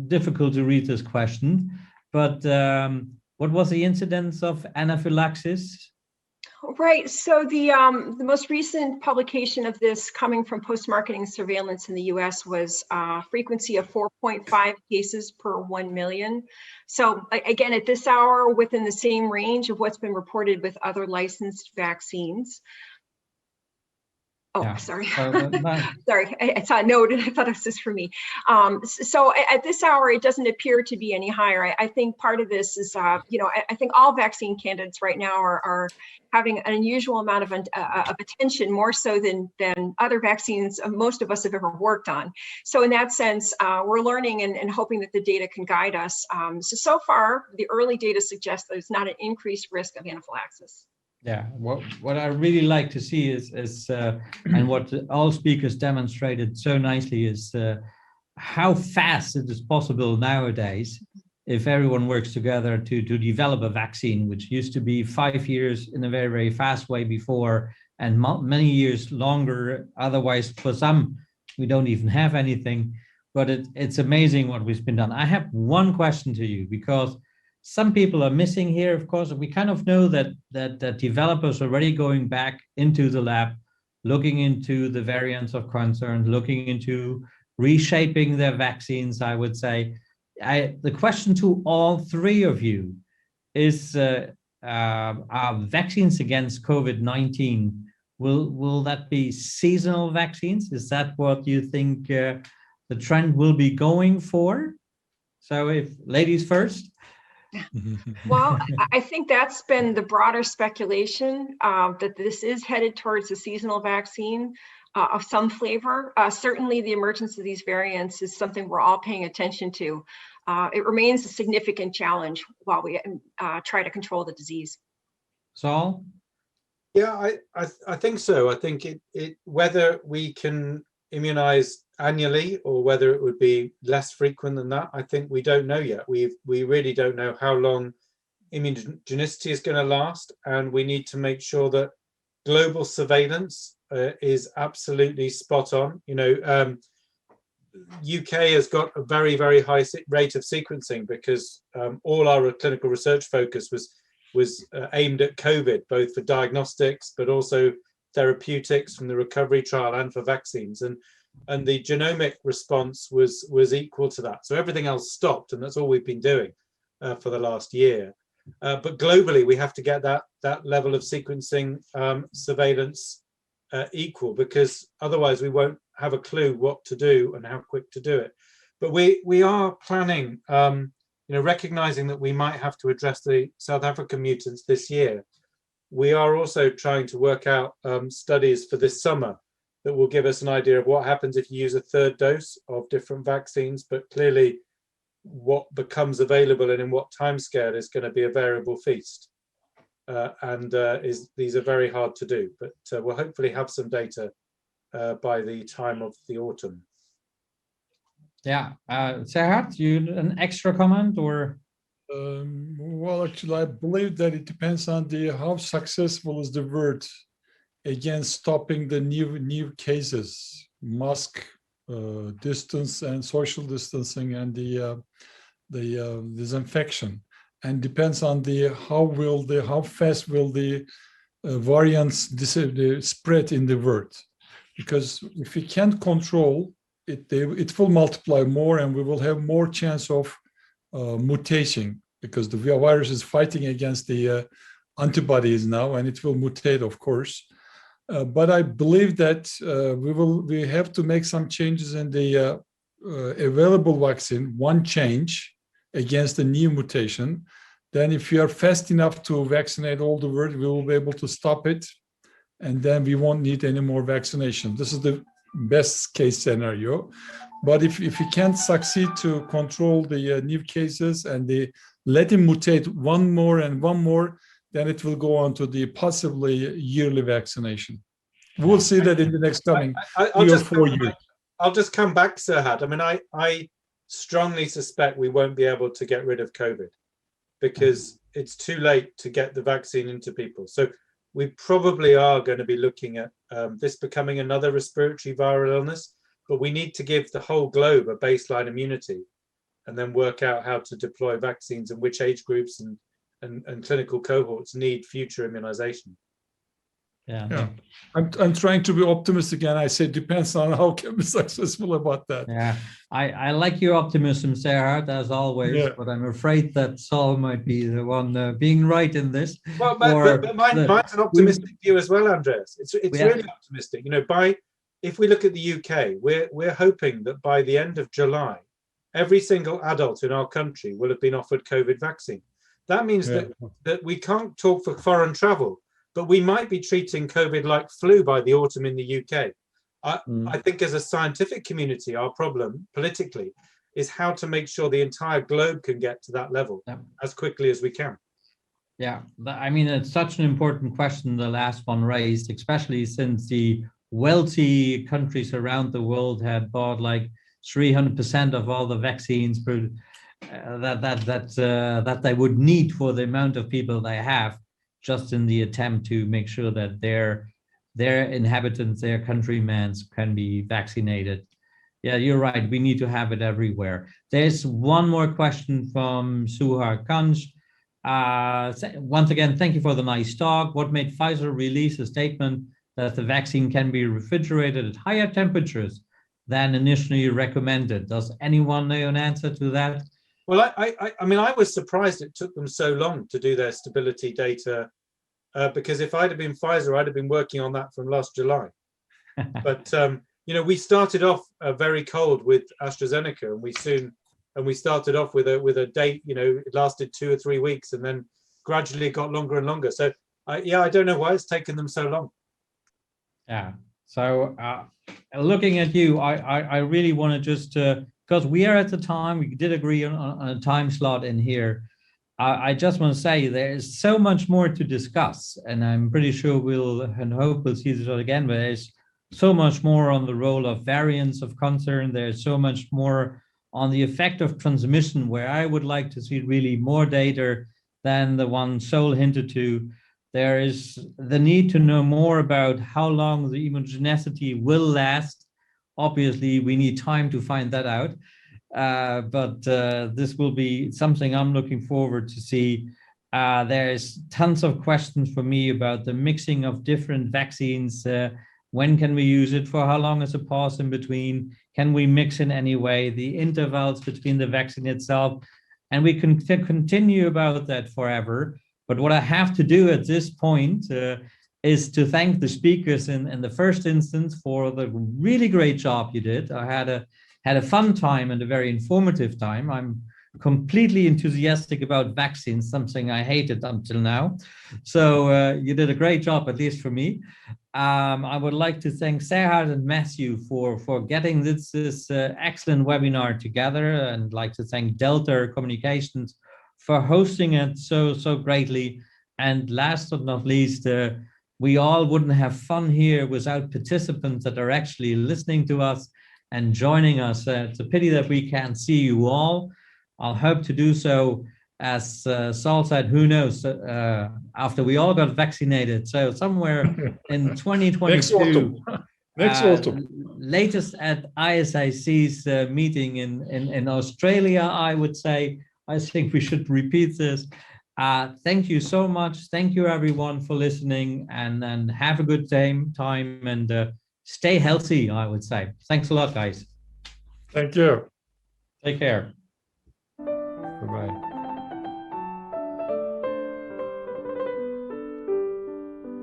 difficult to read this question, but what was the incidence of anaphylaxis? Right. So the most recent publication of this coming from post-marketing surveillance in the U.S. was frequency of 4.5 cases per 1 million. So again, at this hour, within the same range of what's been reported with other licensed vaccines. Oh, Yeah. sorry. No. Sorry, I saw a note and I thought it was just for me. So at this hour, it doesn't appear to be any higher. I think part of this is, you know, I think all vaccine candidates right now are having an unusual amount of attention, more so than other vaccines most of us have ever worked on. So in that sense, we're learning and hoping that the data can guide us. So far, the early data suggests there's not an increased risk of anaphylaxis. Yeah, what I really like to see is and what all speakers demonstrated so nicely is how fast it is possible nowadays if everyone works together to develop a vaccine, which used to be 5 years in a very, very fast way before, and many years longer. Otherwise, for some, we don't even have anything. But it's amazing what has been done. I have one question to you, because some people are missing here. Of course, we kind of know that developers are already going back into the lab, looking into the variants of concern, looking into reshaping their vaccines, I would say. The question to all three of you is, are vaccines against COVID-19, will that be seasonal vaccines? Is that what you think the trend will be going for? So if ladies first. Well, I think that's been the broader speculation, that this is headed towards a seasonal vaccine of some flavor. Certainly the emergence of these variants is something we're all paying attention to. It remains a significant challenge while we try to control the disease. Saul? Yeah, I think so. I think it whether we can immunize annually or whether it would be less frequent than that, I think we don't know yet. We really don't know how long immunogenicity is going to last, and we need to make sure that global surveillance is absolutely spot on. You know, UK has got a very, very high rate of sequencing because all our clinical research focus was aimed at COVID, both for diagnostics but also therapeutics from the recovery trial and for vaccines, and the genomic response was equal to that. So everything else stopped, and that's all we've been doing for the last year. But globally, we have to get that level of sequencing surveillance equal, because otherwise we won't have a clue what to do and how quick to do it. But we are planning, you know, recognizing that we might have to address the South African mutants this year. We are also trying to work out studies for this summer that will give us an idea of what happens if you use a third dose of different vaccines. But clearly, what becomes available and in what timescale is going to be a variable feast. These are very hard to do, but we'll hopefully have some data by the time of the autumn. Yeah, Serhat, you an extra comment or? Well, actually, I believe that it depends on how successful is the word against stopping the new cases, mask, distance and social distancing, and the disinfection, and depends on how fast will the variants spread in the world. Because if we can't control it, it will multiply more, and we will have more chance of mutation, because the virus is fighting against the antibodies now, and it will mutate, of course. But I believe that we have to make some changes in the available vaccine. One change against the new mutation. Then if we are fast enough to vaccinate all the world, we will be able to stop it, and then we won't need any more vaccination. This is the best case scenario. But if we can't succeed to control the new cases and let it mutate one more and one more, then it will go on to the possibly yearly vaccination. We'll see that in the next coming 3 or 4 years. I'll just come back, Serhat. I mean, I strongly suspect we won't be able to get rid of COVID because it's too late to get the vaccine into people. So we probably are going to be looking at this becoming another respiratory viral illness, but we need to give the whole globe a baseline immunity and then work out how to deploy vaccines and which age groups and clinical cohorts need future immunization. Yeah. Yeah. I'm trying to be optimistic, and I say depends on how can be successful about that. Yeah, I like your optimism, Serhat, as always, Yeah. but I'm afraid that Saul might be the one being right in this. Well, but mine's an optimistic view as well, Andreas. It's really optimistic. You know, if we look at the UK, we're hoping that by the end of July, every single adult in our country will have been offered COVID vaccine. That means that we can't talk for foreign travel, but we might be treating COVID like flu by the autumn in the UK. I think as a scientific community, our problem politically is how to make sure the entire globe can get to that level as quickly as we can. Yeah, I mean, it's such an important question, the last one raised, especially since the wealthy countries around the world had bought like 300% of all the vaccines that they would need for the amount of people they have, just in the attempt to make sure that their inhabitants, their countrymen can be vaccinated. Yeah, you're right. We need to have it everywhere. There's one more question from Suhar Kanj. Once again, thank you for the nice talk. What made Pfizer release a statement that the vaccine can be refrigerated at higher temperatures than initially recommended? Does anyone know an answer to that? Well, I mean, I was surprised it took them so long to do their stability data, because if I'd have been Pfizer, I'd have been working on that from last July. But you know, we started off very cold with AstraZeneca, and we started off with a date. You know, it lasted 2 or 3 weeks, and then gradually it got longer and longer. So yeah, I don't know why it's taken them so long. Yeah. So looking at you, I really want to just because we are at the time, we did agree on a time slot in here. I just want to say there is so much more to discuss, and I'm pretty sure we'll and hope we'll see this again. But there's so much more on the role of variants of concern. There's so much more on the effect of transmission, where I would like to see really more data than the one Saul hinted to. There is the need to know more about how long the immunogenicity will last. Obviously, we need time to find that out. But this will be something I'm looking forward to see. There's tons of questions for me about the mixing of different vaccines. When can we use it? For how long is a pause in between? Can we mix in any way? The intervals between the vaccine itself. And we can continue about that forever. But what I have to do at this point is to thank the speakers in the first instance for the really great job you did. I had a fun time and a very informative time. I'm completely enthusiastic about vaccines, something I hated until now. So you did a great job, at least for me. I would like to thank Serhat and Matthew for getting this excellent webinar together, and like to thank Delta Communications for hosting it so greatly. And last but not least, we all wouldn't have fun here without participants that are actually listening to us and joining us. It's a pity that we can't see you all. I'll hope to do so, as Saul said, who knows, after we all got vaccinated. So somewhere in 2022, next autumn. Latest at ISAC's meeting in Australia, I would say. I think we should repeat this. Thank you so much. Thank you everyone for listening, and have a good time and stay healthy, I would say. Thanks a lot, guys. Thank you. Take care. Bye-bye.